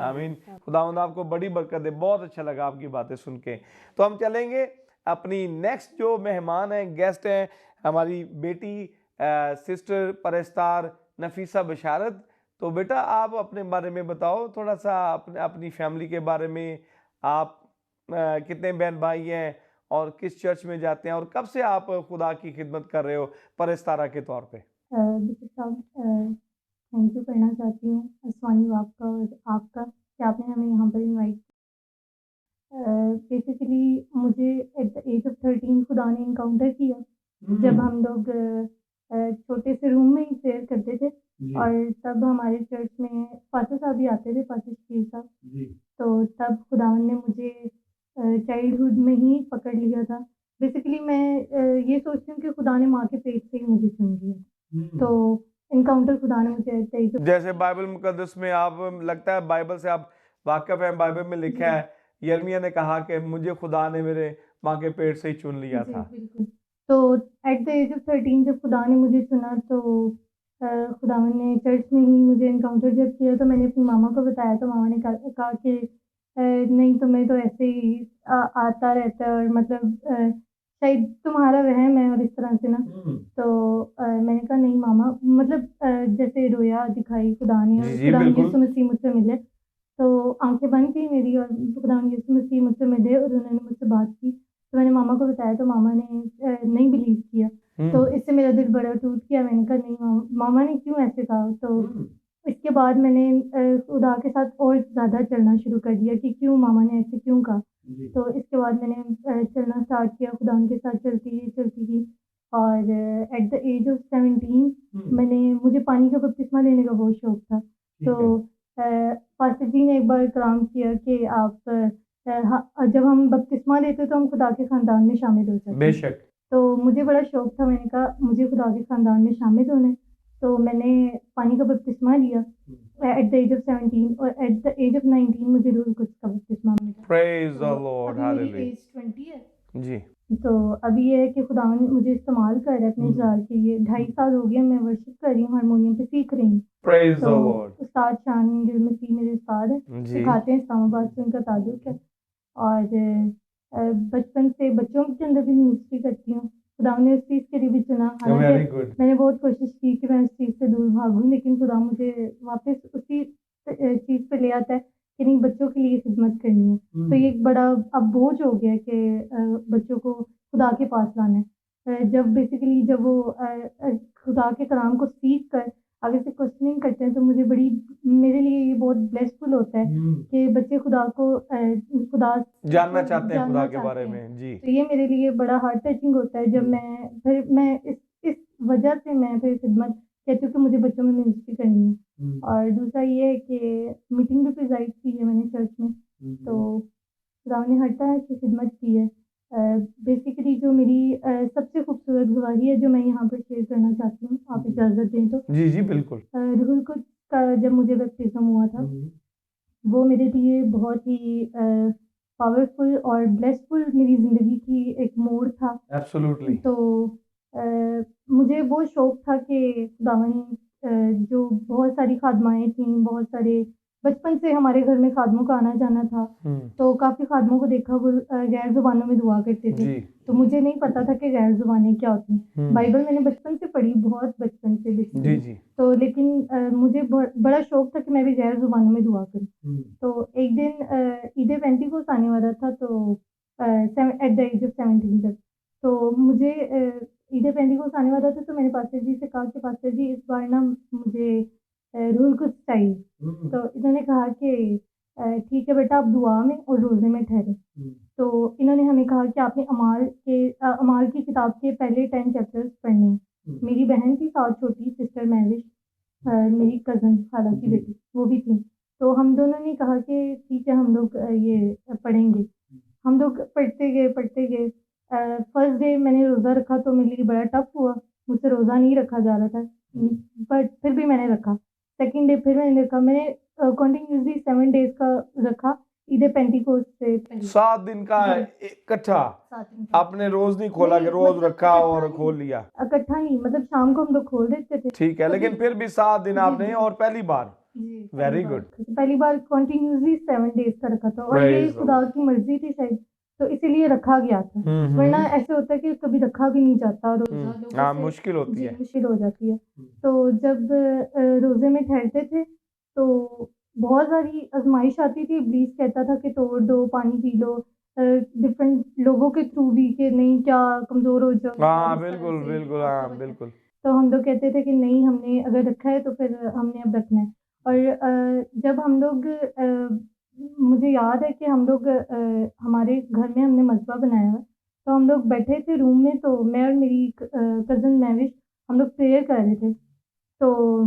[SPEAKER 1] आमीन। खुदावंद आपको बड़ी बरकत दे। बहुत अच्छा लगा आपकी बातें सुन के। तो हम चलेंगे अपनी नेक्स्ट जो मेहमान हैं, गेस्ट हैं, हमारी बेटी सिस्टर परस्तार नफीसा बशारत। तो बेटा आप अपने बारे में बताओ थोड़ा सा, अपनी फैमिली के बारे में। आप कितने बहन भाई हैं और किस चर्च में जाते हैं और कब से आप खुदा की खिदमत कर रहे हो परस्तारा के तौर पे?
[SPEAKER 5] बिल्कुल साहब, थैंक यू करना चाहती हूँ अस्वानी आपका और आपका कि आपने हमें यहाँ पर इनवाइट। बेसिकली मुझे एट द एज ऑफ 13 खुदा ने इनकाउंटर किया, जब हम लोग छोटे से रूम में ही प्रेयर करते थे। और तब हमारे चर्च में पास्टर साहब भी आते थे, पास्टर शकील साहब। तो तब खुदावन ने मुझे चाइल्डहुड में ही पकड़ लिया था। बेसिकली मैं ये सोचती हूँ कि खुदा ने माँ के पेट से ही मुझे चुन लिया। तो इनकाउंटर खुदा ने मुझे एट द एज ऑफ
[SPEAKER 1] जैसे बाइबल मुकद्दस में आप, लगता है बाइबल से आप वाकिफ हैं, बाइबल में लिखा है यिर्मयाह ने कहा कि मुझे खुदा ने मेरे माँ के पेट से ही चुन लिया
[SPEAKER 5] जी
[SPEAKER 1] था।
[SPEAKER 5] बिल्कुल। तो एट द एज ऑफ 13 जब खुदा ने मुझे चुना तो खुदावन ने चर्च में ही मुझे इनकाउंटर जब किया तो मैंने अपनी मामा को बताया। तो मामा ने कहा कि नहीं, तुम्हें तो ऐसे ही आता रहता है और मतलब शायद तुम्हारा वहम है और इस तरह से ना। तो मैंने कहा नहीं मामा, मतलब जैसे रोया दिखाई खुदा ने और
[SPEAKER 1] जी जी
[SPEAKER 5] खुदा
[SPEAKER 1] बिल्कुल।
[SPEAKER 5] यीशु मसीह मुझसे मिले। तो आंखें बंद की मेरी और खुदा यीशु मसीह मुझसे मिले और उन्होंने मुझसे बात की। तो मैंने मामा को बताया तो मामा ने नहीं बिलीव किया। तो इससे मेरा दिल बड़ा टूट गया। मैंने कहा नहीं मामा ने क्यों ऐसे कहा। तो इसके बाद मैंने खुदा के साथ और ज़्यादा चलना शुरू कर दिया कि क्यों मामा ने ऐसे क्यों कहा। तो इसके बाद मैंने चलना स्टार्ट किया, खुदा के साथ चलती गई। और एट द एज ऑफ 17 मुझे पानी का बपतिस्मा लेने का बहुत शौक था। तो पास्टर जी ने एक बार कलाम किया कि आप जब हम बपतिस्मा लेते तो हम खुदा के ख़ानदान में शामिल हो जाते हैं।
[SPEAKER 1] बेशक।
[SPEAKER 5] तो मुझे बड़ा शौक था, मैंने कहा मुझे खुदा के ख़ानदान में शामिल होना है। तो मैंने पानी का बपतिस्मा लिया एट द एज ऑफ 17 और एट द एज ऑफ 19 मुझे रूह कुद्स का बपतिस्मा मिला।
[SPEAKER 1] प्रेज द
[SPEAKER 5] तो
[SPEAKER 1] लॉर्ड,
[SPEAKER 5] अभी मेरी
[SPEAKER 1] हालेलुया।
[SPEAKER 5] एज 20 है।
[SPEAKER 1] जी।
[SPEAKER 5] तो अभी ये है कि खुदावन मुझे इस्तेमाल कर रहा है अपने जार के लिए। 2.5 साल हो गए मैं वर्शिप कर रही हूँ, हारमोनियम पे सीख रही हूँ।
[SPEAKER 1] प्रेज द
[SPEAKER 5] तो
[SPEAKER 1] लॉर्ड।
[SPEAKER 5] उस्ताद शान दिल मसीह मेरे उस्ताद हैं,
[SPEAKER 1] जी।
[SPEAKER 5] सिखाते हैं, इस्लामाबाद से उनका ताल्लुक है। और बचपन से बच्चों के अंदर भी मिनिस्ट्री करती हूँ। खुदावन ने उस चीज़ के लिए भी चुना।
[SPEAKER 1] वेरी
[SPEAKER 5] हालांकि
[SPEAKER 1] गुड।
[SPEAKER 5] मैंने बहुत कोशिश की कि मैं उस चीज़ से दूर भागूँ, लेकिन खुदा मुझे वापस उसी चीज़ पे ले आता है कि नहीं, बच्चों के लिए खिदमत करनी है। तो ये एक बड़ा अब बोझ हो गया है कि बच्चों को खुदा के पास लाना है। जब वो खुदा के कलाम को सीख कर आगे से क्वेश्चनिंग करते हैं, तो मेरे लिए ये बहुत ब्लेसफुल होता है कि बच्चे खुदा
[SPEAKER 1] जानना चाहते हैं खुदा
[SPEAKER 5] जानना
[SPEAKER 1] के बारे
[SPEAKER 5] चाहते हैं।
[SPEAKER 1] में। जी।
[SPEAKER 5] तो ये मेरे लिए बड़ा हार्ट टचिंग होता है जब मैं इस वजह से मैं फिर खिदमत कहती हूँ कि मुझे बच्चों में मिनिस्ट्री करनी है। और दूसरा ये है कि मीटिंग भी प्रिजाइड की है मैंने चर्च में। तो खुदा ने हर तरह की खिदमत की है। बेसिकली जो मेरी सबसे खूबसूरत गवाही है जो मैं यहाँ पर शेयर करना चाहती हूँ, आप इजाज़त दें तो।
[SPEAKER 1] जी जी बिल्कुल।
[SPEAKER 5] रूहुल कुद्स का जब मुझे बपतिस्मा हुआ था, वो मेरे लिए बहुत ही पावरफुल और ब्लेसफुल मेरी ज़िंदगी की एक मोड़ था।
[SPEAKER 1] एब्सोल्युटली।
[SPEAKER 5] तो मुझे बहुत शौक था कि खुदावन जो बहुत सारी खादमाएँ थीं, बहुत सारे बचपन से हमारे घर में खादमों का आना जाना था। तो काफ़ी खादमों को देखा, वो गैर ज़ुबानों में दुआ करते थे।
[SPEAKER 1] जी।
[SPEAKER 5] तो मुझे नहीं पता था कि गैर ज़ुबानें क्या होती हैं। बाइबल मैंने बचपन से पढ़ी, बहुत बचपन से
[SPEAKER 1] जी
[SPEAKER 5] बेसिकली।
[SPEAKER 1] जी।
[SPEAKER 5] तो लेकिन मुझे बड़ा शौक था कि मैं भी गैर ज़ुबानों में दुआ करूँ। तो एक दिन ईद ए पेंटिकोस्ट आने वाला था, तो एट द एज ऑफ 17 तक। तो मुझे ईद ए पेंटिकोस्ट आने वाला था, तो मैंने पास्टर जी से कहा कि पास्टर जी इस बार ना मुझे रूहुल कुद्स चाहिए। तो इन्होंने कहा कि ठीक है बेटा, आप दुआ में और रोज़े में ठहरे। तो इन्होंने हमें कहा कि आपने अमाल की किताब के पहले 10 चैप्टर्स पढ़ने हैं। मेरी बहन थी साथ छोटी, सिस्टर मैरिज, मेरी कज़न खाला की बेटी, वो भी थी। तो हम दोनों ने कहा कि ठीक है, हम लोग ये पढ़ेंगे। हम लोग पढ़ते गए। फर्स्ट डे मैंने रोज़ा रखा तो मेरे लिए बड़ा टफ हुआ, मुझसे रोज़ा नहीं रखा जा रहा था, बट फिर भी मैंने रखा। सेकंड डे फिर मैंने रखा। मैंने कंटिन्यूअसली 7 डेज़ का रखा, ईद ए पेंटिकोस्ट से पहले।
[SPEAKER 1] 7 दिन का
[SPEAKER 5] जी।
[SPEAKER 1] इकट्ठा
[SPEAKER 5] 7 दिन का।
[SPEAKER 1] आपने रोज नहीं खोला कि
[SPEAKER 5] नहीं,
[SPEAKER 1] रोज
[SPEAKER 5] मतलब
[SPEAKER 1] रखा
[SPEAKER 5] इकट्ठा
[SPEAKER 1] और
[SPEAKER 5] नहीं,
[SPEAKER 1] खोल लिया।
[SPEAKER 5] इकट्ठा नहीं, मतलब शाम को हम लोग खोल देते थे।
[SPEAKER 1] ठीक है,
[SPEAKER 5] कभी
[SPEAKER 1] लेकिन फिर भी 7 दिन
[SPEAKER 5] जी,
[SPEAKER 1] आपने
[SPEAKER 5] जी।
[SPEAKER 1] और पहली बार।
[SPEAKER 5] जी,
[SPEAKER 1] वेरी गुड।
[SPEAKER 5] पहली बार कंटिन्यूअसली 7 डेज़ का रखा था, और ये
[SPEAKER 1] Praise the
[SPEAKER 5] खुदा की मर्ज़ी थी शायद, तो इसीलिए रखा गया था। वरना ऐसे होता है कि कभी रखा भी नहीं जाता, रोज़ा लोगों
[SPEAKER 1] हाँ,
[SPEAKER 5] से
[SPEAKER 1] मुश्किल होती
[SPEAKER 5] जी,
[SPEAKER 1] है।
[SPEAKER 5] मुश्किल हो जाती है। तो जब रोज़े में ठहरते थे, तो बहुत सारी आज़माइश आती थी। इब्लीस कहता था कि तोड़ दो, पानी पी लो, डिफरेंट लोगों के थ्रू भी कि नहीं क्या कमज़ोर हो जाओगे, और
[SPEAKER 1] हाँ
[SPEAKER 5] इस तरह
[SPEAKER 1] बिल्कुल
[SPEAKER 5] से
[SPEAKER 1] बिल्कुल,
[SPEAKER 5] आपका
[SPEAKER 1] हाँ
[SPEAKER 5] बच्चा।
[SPEAKER 1] बिल्कुल।
[SPEAKER 5] तो हम लोग कहते थे कि नहीं, हमने अगर रखा है तो फिर हमने अब रखना है। और जब हम लोग मुझे याद है कि हम लोग हमारे घर में हमने मसबा बनाया हुआ है, तो हम लोग बैठे थे रूम में, तो मैं और मेरी कज़न मैविश हम लोग प्रेयर कर रहे थे। तो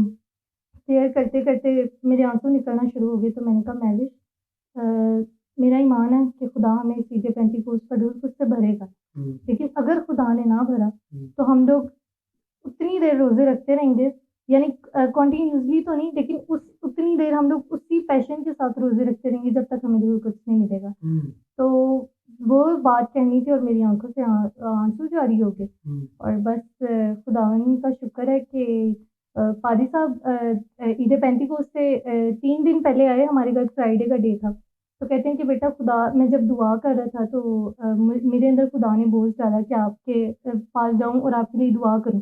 [SPEAKER 5] प्रेयर करते-करते मेरे आँसू निकलना शुरू हो गए, तो मैंने कहा मैविश, मेरा ईमान है कि खुदा हमें इस ईद ए पेंटिकोस्ट पर रूह कुद्स से भरेगा। लेकिन अगर खुदा ने ना भरा, तो हम लोग उतनी देर रोज़े रखते रहेंगे, यानी कंटिन्यूअसली तो नहीं, लेकिन उतनी देर हम लोग उसी पैशन के साथ रोज़े रखते रहेंगे जब तक हमें रूह कुद्स नहीं मिलेगा। तो वो बात कहनी थी और मेरी आँखों से आँसू जारी हो गए। और बस खुदावंद का शुक्र है कि पादी साहब ईद ए पेंटिकोस्ट से 3 दिन पहले आए, हमारे घर फ्राइडे का डे था। तो कहते हैं कि बेटा, खुदा, मैं जब दुआ कर रहा था तो मेरे अंदर खुदा ने बोझ डाला कि आपके पास जाऊँ और आपके लिए दुआ करूँ।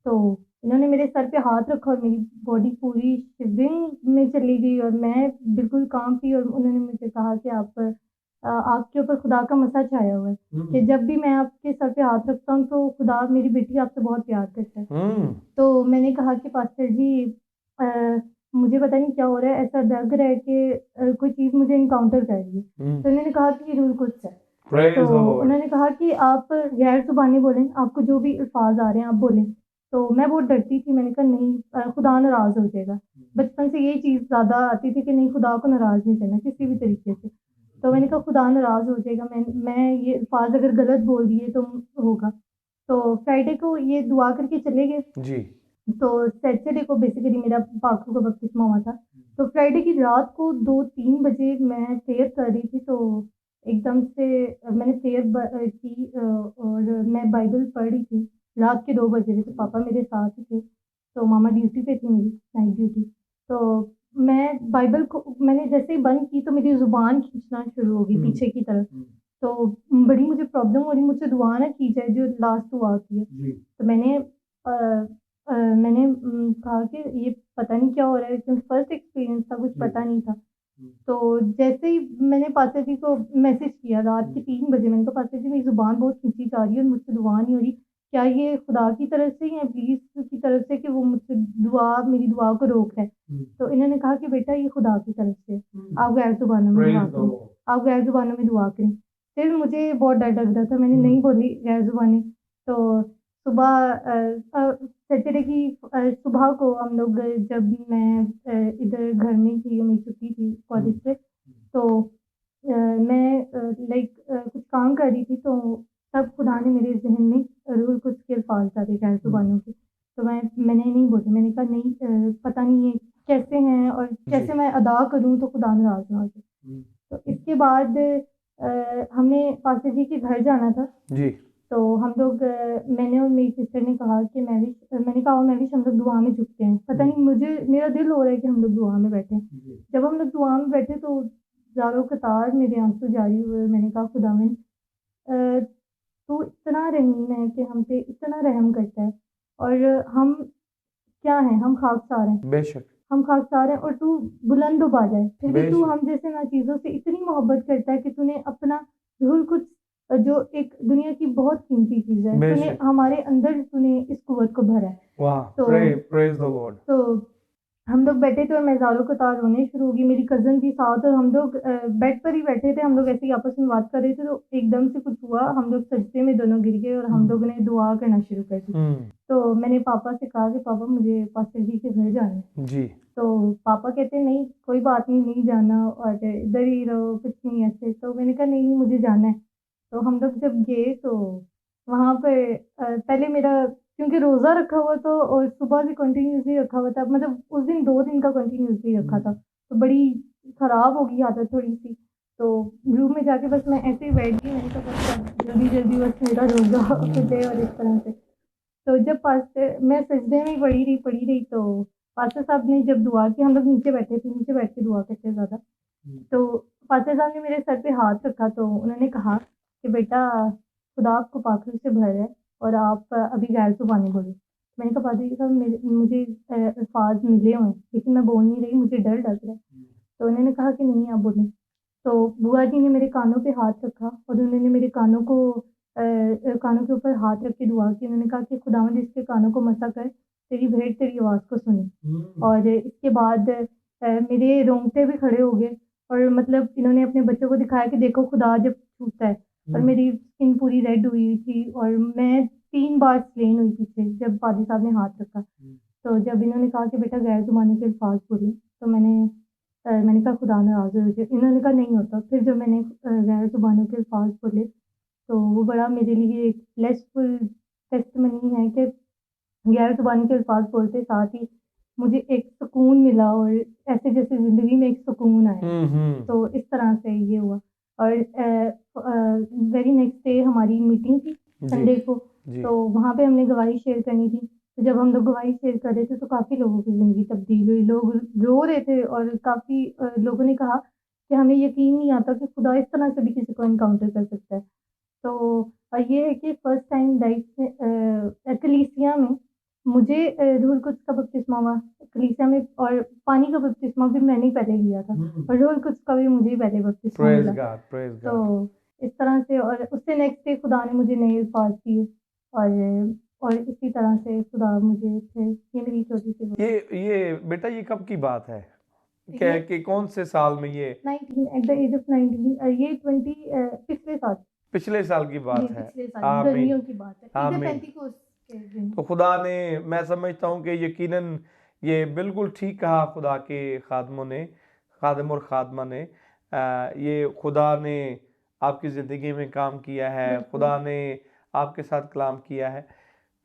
[SPEAKER 5] तो इन्होंने मेरे सर पे हाथ रखा और मेरी बॉडी पूरी शिवरिंग में चली गई और मैं बिल्कुल काँप गई, और उन्होंने मुझे कहा कि आपके ऊपर खुदा का मसा छाया हुआ है, कि जब भी मैं आपके सर पे हाथ रखता हूँ तो खुदा मेरी बेटी आपसे बहुत प्यार करता है। तो मैंने कहा कि पास्टर जी, मुझे पता नहीं क्या हो रहा है, ऐसा लग रहा है कि कोई चीज़ मुझे इनकाउंटर कर रही है। तो इन्होंने कहा कि ये रूह कुद्स है।
[SPEAKER 1] Praise
[SPEAKER 5] तो
[SPEAKER 1] the Lord.
[SPEAKER 5] उन्होंने कहा कि आप गैर ज़ुबानी बोलें, आपको जो भी अल्फाज आ रहे हैं आप बोलें। तो मैं बहुत डरती थी, मैंने कहा नहीं खुदा नाराज़ हो जाएगा। बचपन से ये चीज़ ज़्यादा आती थी कि नहीं, खुदा को नाराज़ नहीं करना किसी भी तरीके से। तो मैंने कहा खुदा नाराज़ हो जाएगा, मैं ये अल्फाज अगर गलत बोल दिए तो होगा। तो फ्राइडे को ये दुआ करके चले गए।
[SPEAKER 1] जी।
[SPEAKER 5] तो सैटरडे को बेसिकली मेरा पाकू का बपतिस्मा हुआ था। तो फ्राइडे की रात को 2-3 बजे मैं प्रेयर कर रही थी, तो एकदम से मैंने प्रेयर की और मैं बाइबल पढ़ रही थी। रात के 2 बज रहे थे, पापा मेरे साथ ही थे, तो मामा ड्यूटी पे थी मेरी, नाइट ड्यूटी। तो मैं बाइबल को मैंने जैसे ही बंद की तो मेरी ज़ुबान खींचना शुरू हो गई पीछे की तरफ। तो बड़ी मुझे प्रॉब्लम हो रही, मुझसे दुआ ना की जाए जो लास्ट दुआ होती है। तो मैंने कहा कि ये पता नहीं क्या हो रहा है, क्योंकि फर्स्ट एक्सपीरियंस था, कुछ पता नहीं था। तो जैसे ही मैंने पास्टर जी को मैसेज किया रात के 3 बजे, मैंने कहा पास्टर जी मेरी ज़ुबान बहुत खींची जा रही है और मुझसे दुआ नहीं हो रही, क्या ये खुदा की तरफ से या इब्लीस की तरफ से कि वो मुझसे मेरी दुआ को रोक रहा है। तो इन्होंने कहा कि बेटा ये खुदा की तरफ से है, आप गैर ज़ुबानों में दुआ करें, आप गैर ज़ुबानों में दुआ करें। फिर मुझे बहुत डर लग रहा था, मैंने नहीं बोली गैर ज़ुबानी। तो सुबह सैटरडे की सुबह को हम लोग जब मैं इधर घर में थी, मेरी छुट्टी थी कॉलेज से, तो मैं कुछ काम कर रही थी, तो तब खुदा ने मेरे ज़हन में रूह कुछ के अल्फाज़ डाले गैर ज़ुबानों के। तो मैंने नहीं बोले, मैंने कहा नहीं पता नहीं ये कैसे हैं और कैसे मैं अदा करूँ तो खुदा नाराज़ ना हो जाए। तो इसके बाद हमें पास्टर जी के घर जाना था।
[SPEAKER 1] जी।
[SPEAKER 5] तो हम लोग मैंने और मेरी सिस्टर ने कहा कि मैंने कहा मैं भी हम लोग दुआ में झुकते हैं। पता नहीं मुझे मेरा दिल हो रहा है कि हम लोग दुआ में बैठे। जब हम लोग दुआ में बैठे तो ज़ारों कतार मेरे आंसू जारी हुए। मैंने कहा खुदावंद तू इतना रहीम है कि हम पे इतना रहम करता है, और हम क्या हैं, हम खाकसार हैं,
[SPEAKER 1] बेशक।
[SPEAKER 5] हम खाकसार हैं और तू बुलंद उबाजा है, फिर भी तू
[SPEAKER 1] बेशक।
[SPEAKER 5] हम जैसे नाचीज़ों से इतनी मोहब्बत करता है कि तूने अपना रूहुल कुद्स जो एक दुनिया की बहुत कीमती चीज़ है, तूने
[SPEAKER 1] बेशक।
[SPEAKER 5] हमारे अंदर तूने इस कुव्वत को भरा है।
[SPEAKER 1] वाह।
[SPEAKER 5] तो
[SPEAKER 1] प्रेज द लॉर्ड।
[SPEAKER 5] तो हम लोग बैठे थे और मैं ज़ारों कतार रोने शुरू हो गई, मेरी कज़न भी साथ, और हम लोग बेड पर ही बैठे थे, हम लोग ऐसे ही आपस में बात कर रहे थे, तो एकदम से कुछ हुआ, हम लोग सजदे में दोनों गिर गए और हम लोगों ने दुआ करना शुरू कर दी। तो मैंने पापा से कहा कि पापा मुझे पास्टर जी के घर जाना है।
[SPEAKER 1] जी।
[SPEAKER 5] तो पापा कहते नहीं कोई बात नहीं, नहीं जाना और इधर ही रहो, कुछ नहीं ऐसे। तो मैंने कहा नहीं मुझे जाना है। तो हम लोग जब गए तो वहाँ पे पहले मेरा क्योंकि रोज़ा रखा हुआ था और सुबह से कंटिन्यूसली रखा हुआ था, मतलब उस दिन 2 दिन का कंटिन्यूसली रखा था, तो बड़ी ख़राब हो गई आदत थोड़ी-सी। तो रूम में जाके बस मैं ऐसे ही बैठ गई, मैंने कहा बस जल्दी-जल्दी बस मेरा रोज़ा खुले और इस तरह से। तो जब पास्टर मैं सजदे में ही पड़ी रही तो पास्टर साहब ने जब दुआ की, हम लोग नीचे बैठे थे, नीचे बैठ के दुआ करते हैं ज़्यादा। तो पास्टर साहब ने मेरे सर पे हाथ रखा, तो उन्होंने कहा कि बेटा खुदा आपको पाखरू से भर है और आप अभी गैर ज़ुबानी बोलो। मैंने कहा पादरी साहब मुझे अल्फाज मिले हुए हैं लेकिन मैं बोल नहीं रही, मुझे डर लग रहा है। तो उन्होंने कहा कि नहीं आप बोलें। तो बुआ जी ने मेरे कानों पे हाथ रखा और उन्होंने मेरे कानों के ऊपर हाथ रख के दुआ की। उन्होंने कहा कि खुदावंद इसके कानों को मसा कर, तेरी भेंट तेरी आवाज़ को सुने। और इसके बाद मेरे रोंगटे भी खड़े हो गए और मतलब इन्होंने अपने बच्चों को दिखाया कि देखो खुदा जब छूता है। और मेरी स्किन पूरी रेड हुई थी और मैं 3 बार स्लेन हुई पीछे जब पादी साहब ने हाथ रखा। तो जब इन्होंने कहा कि बेटा गैर ज़ुबानी के अल्फाज बोले, तो मैंने कहा खुदा नाराज़ हो जाए। इन्होंने कहा नहीं होता। फिर जब मैंने गैर ज़ुबानों के अल्फाज बोले तो वो बड़ा मेरे लिए एक ब्लेसफुल टेस्टिमनी है कि गैर ज़ुबानी के अल्फाज बोलते साथ ही मुझे एक सुकून मिला और ऐसे जैसे ज़िंदगी में एक सुकून आया। तो इस तरह से ये हुआ। और वेरी नेक्स्ट डे हमारी मीटिंग थी संडे को, तो वहाँ पे हमने गवाही शेयर करनी थी। तो जब हम लोग गवाही शेयर कर रहे थे तो काफ़ी लोगों की ज़िंदगी तब्दील हुई, लोग रो रहे थे और काफ़ी लोगों ने कहा कि हमें यकीन नहीं आता कि खुदा इस तरह से भी किसी को एनकाउंटर कर सकता है। तो ये है कि फर्स्ट टाइम लाइफ में कलीसिया में मुझे रूहुल कुद्स का बपतिस्मा हुआ कलीसिया में, और पानी का बपतिस्मा भी मैंने ही पहले लिया था और रूहुल कुद्स का भी मुझे ही पहले बपतिस्मा
[SPEAKER 1] प्रेज
[SPEAKER 5] मिला।
[SPEAKER 1] गॉड। प्रेज
[SPEAKER 5] तो
[SPEAKER 1] गॉड।
[SPEAKER 5] इस तरह से, और उससे नेक्स्ट डे खुदा ने मुझे नए अल्फाज दिए और इसी तरह से खुदा मुझे फिर ये मेरी छोटी सी बात।
[SPEAKER 1] ये बेटा ये कब की बात है? क्या
[SPEAKER 5] ये
[SPEAKER 1] कि कौन से साल में ये?
[SPEAKER 5] 19 एट द एज ऑफ 19 ये 20 पिछले साल
[SPEAKER 1] पिछले साल की
[SPEAKER 5] जी
[SPEAKER 1] बात है।
[SPEAKER 5] पिछले साल
[SPEAKER 1] आमीन।
[SPEAKER 5] गर्मियों की बात है, ईद
[SPEAKER 1] आमीन।
[SPEAKER 5] पेंटिकोस्ट के दिन।
[SPEAKER 1] तो खुदा ने, मैं समझता हूँ कि यकीनन ये बिल्कुल ठीक कहा खुदा के खादमों ने, खादम और खादमा ने, ये खुदा ने आपकी ज़िंदगी में काम किया है,
[SPEAKER 5] बिल्कुल।
[SPEAKER 1] खुदा ने आपके साथ कलाम किया है।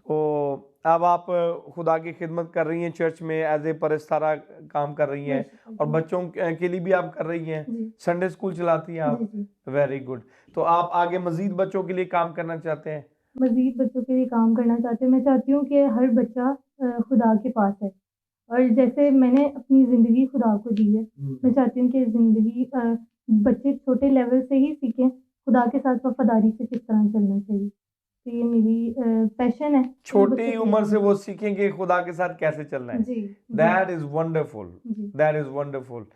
[SPEAKER 1] तो अब आप खुदा की खिदमत कर रही हैं चर्च में, एज ए परस्तारा काम कर रही हैं,
[SPEAKER 5] वर्शिपर
[SPEAKER 1] और
[SPEAKER 5] जी।
[SPEAKER 1] बच्चों के लिए भी आप कर रही हैं,
[SPEAKER 5] जी
[SPEAKER 1] संडे स्कूल चलाती हैं
[SPEAKER 5] जी
[SPEAKER 1] आप।
[SPEAKER 5] जी।
[SPEAKER 1] Very good. तो आप आगे मजीद बच्चों के लिए काम करना चाहते हैं?
[SPEAKER 5] मज़ीद बच्चों के लिए काम करना चाहती हूँ। मैं चाहती हूँ कि हर बच्चा खुदा के पास है, और जैसे मैंने अपनी ज़िंदगी खुदा को दी है, मैं चाहती हूँ कि ज़िंदगी बच्चे छोटे लेवल से ही सीखें खुदा के साथ वफ़ादारी से किस तरह चलना चाहिए। तो ये मेरी पैशन है कि मैं बच्चों
[SPEAKER 1] छोटी
[SPEAKER 5] के लिए
[SPEAKER 1] उम्र
[SPEAKER 5] काम
[SPEAKER 1] से वो
[SPEAKER 5] करूँ।
[SPEAKER 1] सीखेंगे खुदा के साथ कैसे चलना है।
[SPEAKER 5] जी, जी,
[SPEAKER 1] दैट इज वंडरफुल,
[SPEAKER 5] जी।
[SPEAKER 1] That is wonderful,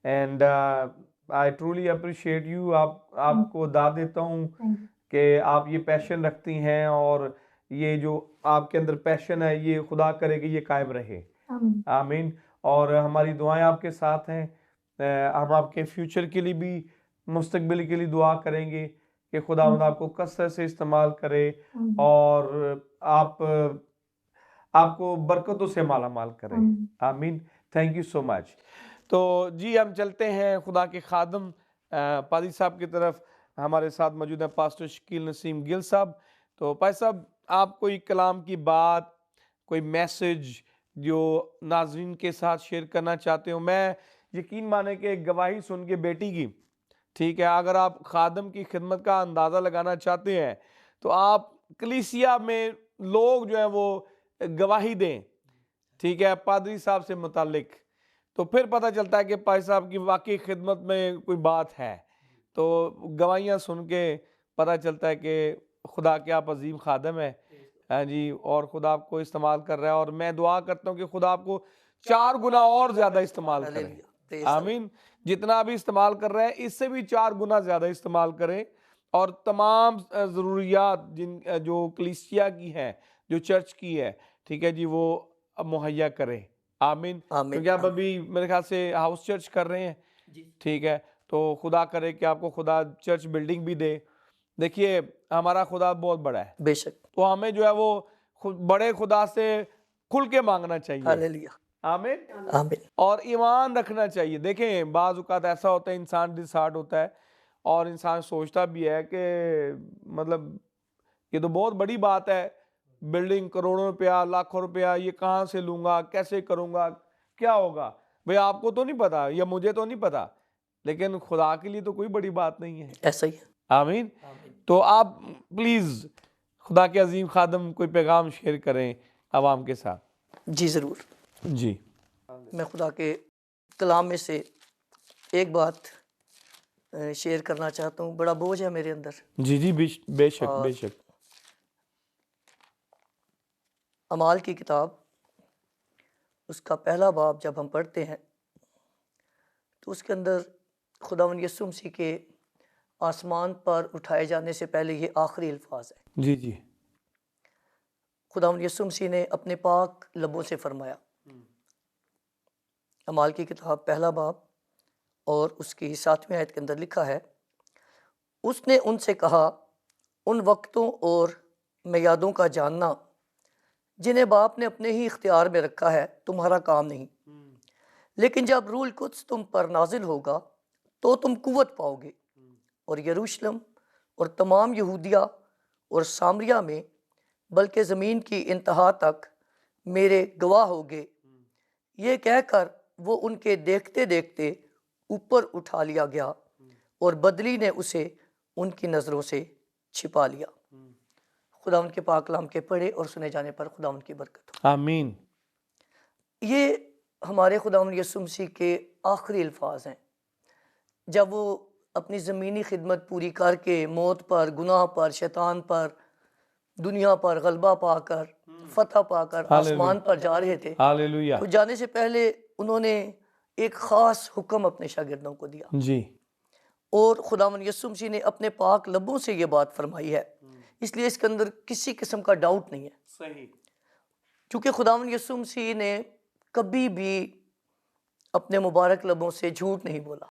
[SPEAKER 1] and I truly appreciate you. आपको दाद देता हूँ
[SPEAKER 5] थैंक यू।
[SPEAKER 1] कि आप ये पैशन रखती हैं, और ये जो आपके अंदर पैशन है ये खुदा करे कि ये कायम रहे।
[SPEAKER 5] आमीन।
[SPEAKER 1] आमीन। और हमारी दुआएं आपके साथ हैं। हम आपके फ्यूचर के लिए भी, मुस्तकबिल के लिए दुआ करेंगे कि खुदावंद आपको कसरत से इस्तेमाल करे,
[SPEAKER 5] आमीन।
[SPEAKER 1] और आपको बरकतों से माला माल करे।
[SPEAKER 5] आमीन।
[SPEAKER 1] आमीन। Thank you so much. तो जी हम चलते हैं खुदा के खादम पादी साहब की तरफ। हमारे साथ मौजूद है पास्टर शकील नसीम गिल साहब। तो पादी साहब, आप कोई कलाम की बात, कोई मैसेज जो नाजरीन के साथ शेयर करना चाहते हो? मैं यकीन माने कि गवाही सुन के बेटी की, ठीक है, अगर आप खादम की खिदमत का अंदाज़ा लगाना चाहते हैं तो आप कलीसिया में लोग जो है वो गवाही दें, ठीक है, पादरी साहब से मुतालिक, तो फिर पता चलता है कि पादरी साहब की वाकई खिदमत में कोई बात है। तो गवाहियाँ सुन के पता चलता है कि खुदा के आप अजीम खादम है। हाँ जी, और खुदा आपको इस्तेमाल कर रहा है, और मैं दुआ करता हूँ कि खुदा आपको 4 गुना और ज़्यादा इस्तेमाल करे।
[SPEAKER 2] Hallelujah, praise the Lord.
[SPEAKER 1] आमीन। जितना अभी इस्तेमाल कर रहे हैं इससे भी 4 गुना ज़्यादा इस्तेमाल करें, और तमाम ज़रूरियात जो कलीसिया की है, जो चर्च की है, ठीक है जी, वो मुहैया करें। आमीन।
[SPEAKER 2] आमीन,
[SPEAKER 1] क्योंकि आप
[SPEAKER 2] आमीन।
[SPEAKER 1] अभी मेरे ख्याल से हाउस चर्च कर रहे हैं,
[SPEAKER 2] जी।
[SPEAKER 1] ठीक है, तो खुदा करे कि आपको खुदा चर्च बिल्डिंग भी दे। देखिए, हमारा खुदा बहुत बड़ा है,
[SPEAKER 2] बेशक।
[SPEAKER 1] तो हमें जो है वो बड़े खुदा से खुल के मांगना चाहिए।
[SPEAKER 2] हालेलुया।
[SPEAKER 1] आमीन।
[SPEAKER 2] आमीन।
[SPEAKER 1] और ईमान रखना चाहिए। देखें, बाज़ औक़ात ऐसा होता है, इंसान डिसहार्ट होता है, और इंसान सोचता भी है कि मतलब ये तो बहुत बड़ी बात है, बिल्डिंग करोड़ों रुपया, लाखों रुपया, ये कहाँ से लूँगा, कैसे करूँगा, क्या होगा? भाई आपको तो नहीं पता, या मुझे तो नहीं पता, लेकिन खुदा के लिए तो कोई बड़ी बात नहीं है।
[SPEAKER 2] ऐसा ही है।
[SPEAKER 1] आमीन। तो आप प्लीज़ खुदा के अजीम खादम कोई पैगाम शेयर करें आवाम के साथ।
[SPEAKER 2] जी ज़रूर।
[SPEAKER 1] जी।
[SPEAKER 2] मैं खुदा के कलाम में से एक बात शेयर करना चाहता हूँ। बड़ा बोझ है मेरे अंदर।
[SPEAKER 1] जी, जी, बेशक,
[SPEAKER 2] और
[SPEAKER 1] बेशक।
[SPEAKER 2] अमाल की किताब, उसका पहला बाब जब हम पढ़ते हैं तो उसके अंदर खुदावंद यीशु मसीह के आसमान पर उठाए जाने से पहले ये आखिरी अल्फाज है।
[SPEAKER 1] जी, जी।
[SPEAKER 2] खुदावंद यीशु मसीह ने अपने पाक लबों से फरमाया। अमाल की किताब पहला बाब और उसकी 7वीं आयत के अंदर लिखा है, उसने उनसे कहा, उन वक्तों और मियादों का जानना जिन्हें बाप ने अपने ही इख्तियार में रखा है तुम्हारा काम नहीं, लेकिन जब रूल कुद्स तुम पर नाजिल होगा तो तुम कुव्वत पाओगे, और यरूशलेम और तमाम यहूदिया और सामरिया में बल्कि ज़मीन की इंतहा तक मेरे गवाह होगे। ये कहकर वो उनके देखते देखते ऊपर उठा लिया गया, और बदली ने उसे उनकी नज़रों से छिपा लिया। खुदा उनके पाक कलाम के पढ़े और सुने जाने पर खुदा उनकी बरकत हो।
[SPEAKER 1] आमीन।
[SPEAKER 2] ये हमारे खुदावंद यीशु मसीह के आखिरी अल्फाज हैं, जब वो अपनी ज़मीनी खिदमत पूरी करके मौत पर, गुनाह पर, शैतान पर, दुनिया पर गलबा पाकर, फतह पाकर आसमान पर जा रहे थे।
[SPEAKER 1] हालेलुया।
[SPEAKER 2] तो जाने से पहले उन्होंने एक ख़ास हुक्म अपने शागिर्दों को दिया,
[SPEAKER 1] जी।
[SPEAKER 2] और खुदावंद यीशु मसीह ने अपने पाक लबों से ये बात फरमाई है, इसलिए इसके अंदर किसी किस्म का डाउट नहीं है।
[SPEAKER 1] सही।
[SPEAKER 2] क्योंकि खुदावंद यीशु मसीह ने कभी भी अपने मुबारक लबों से झूठ नहीं बोला,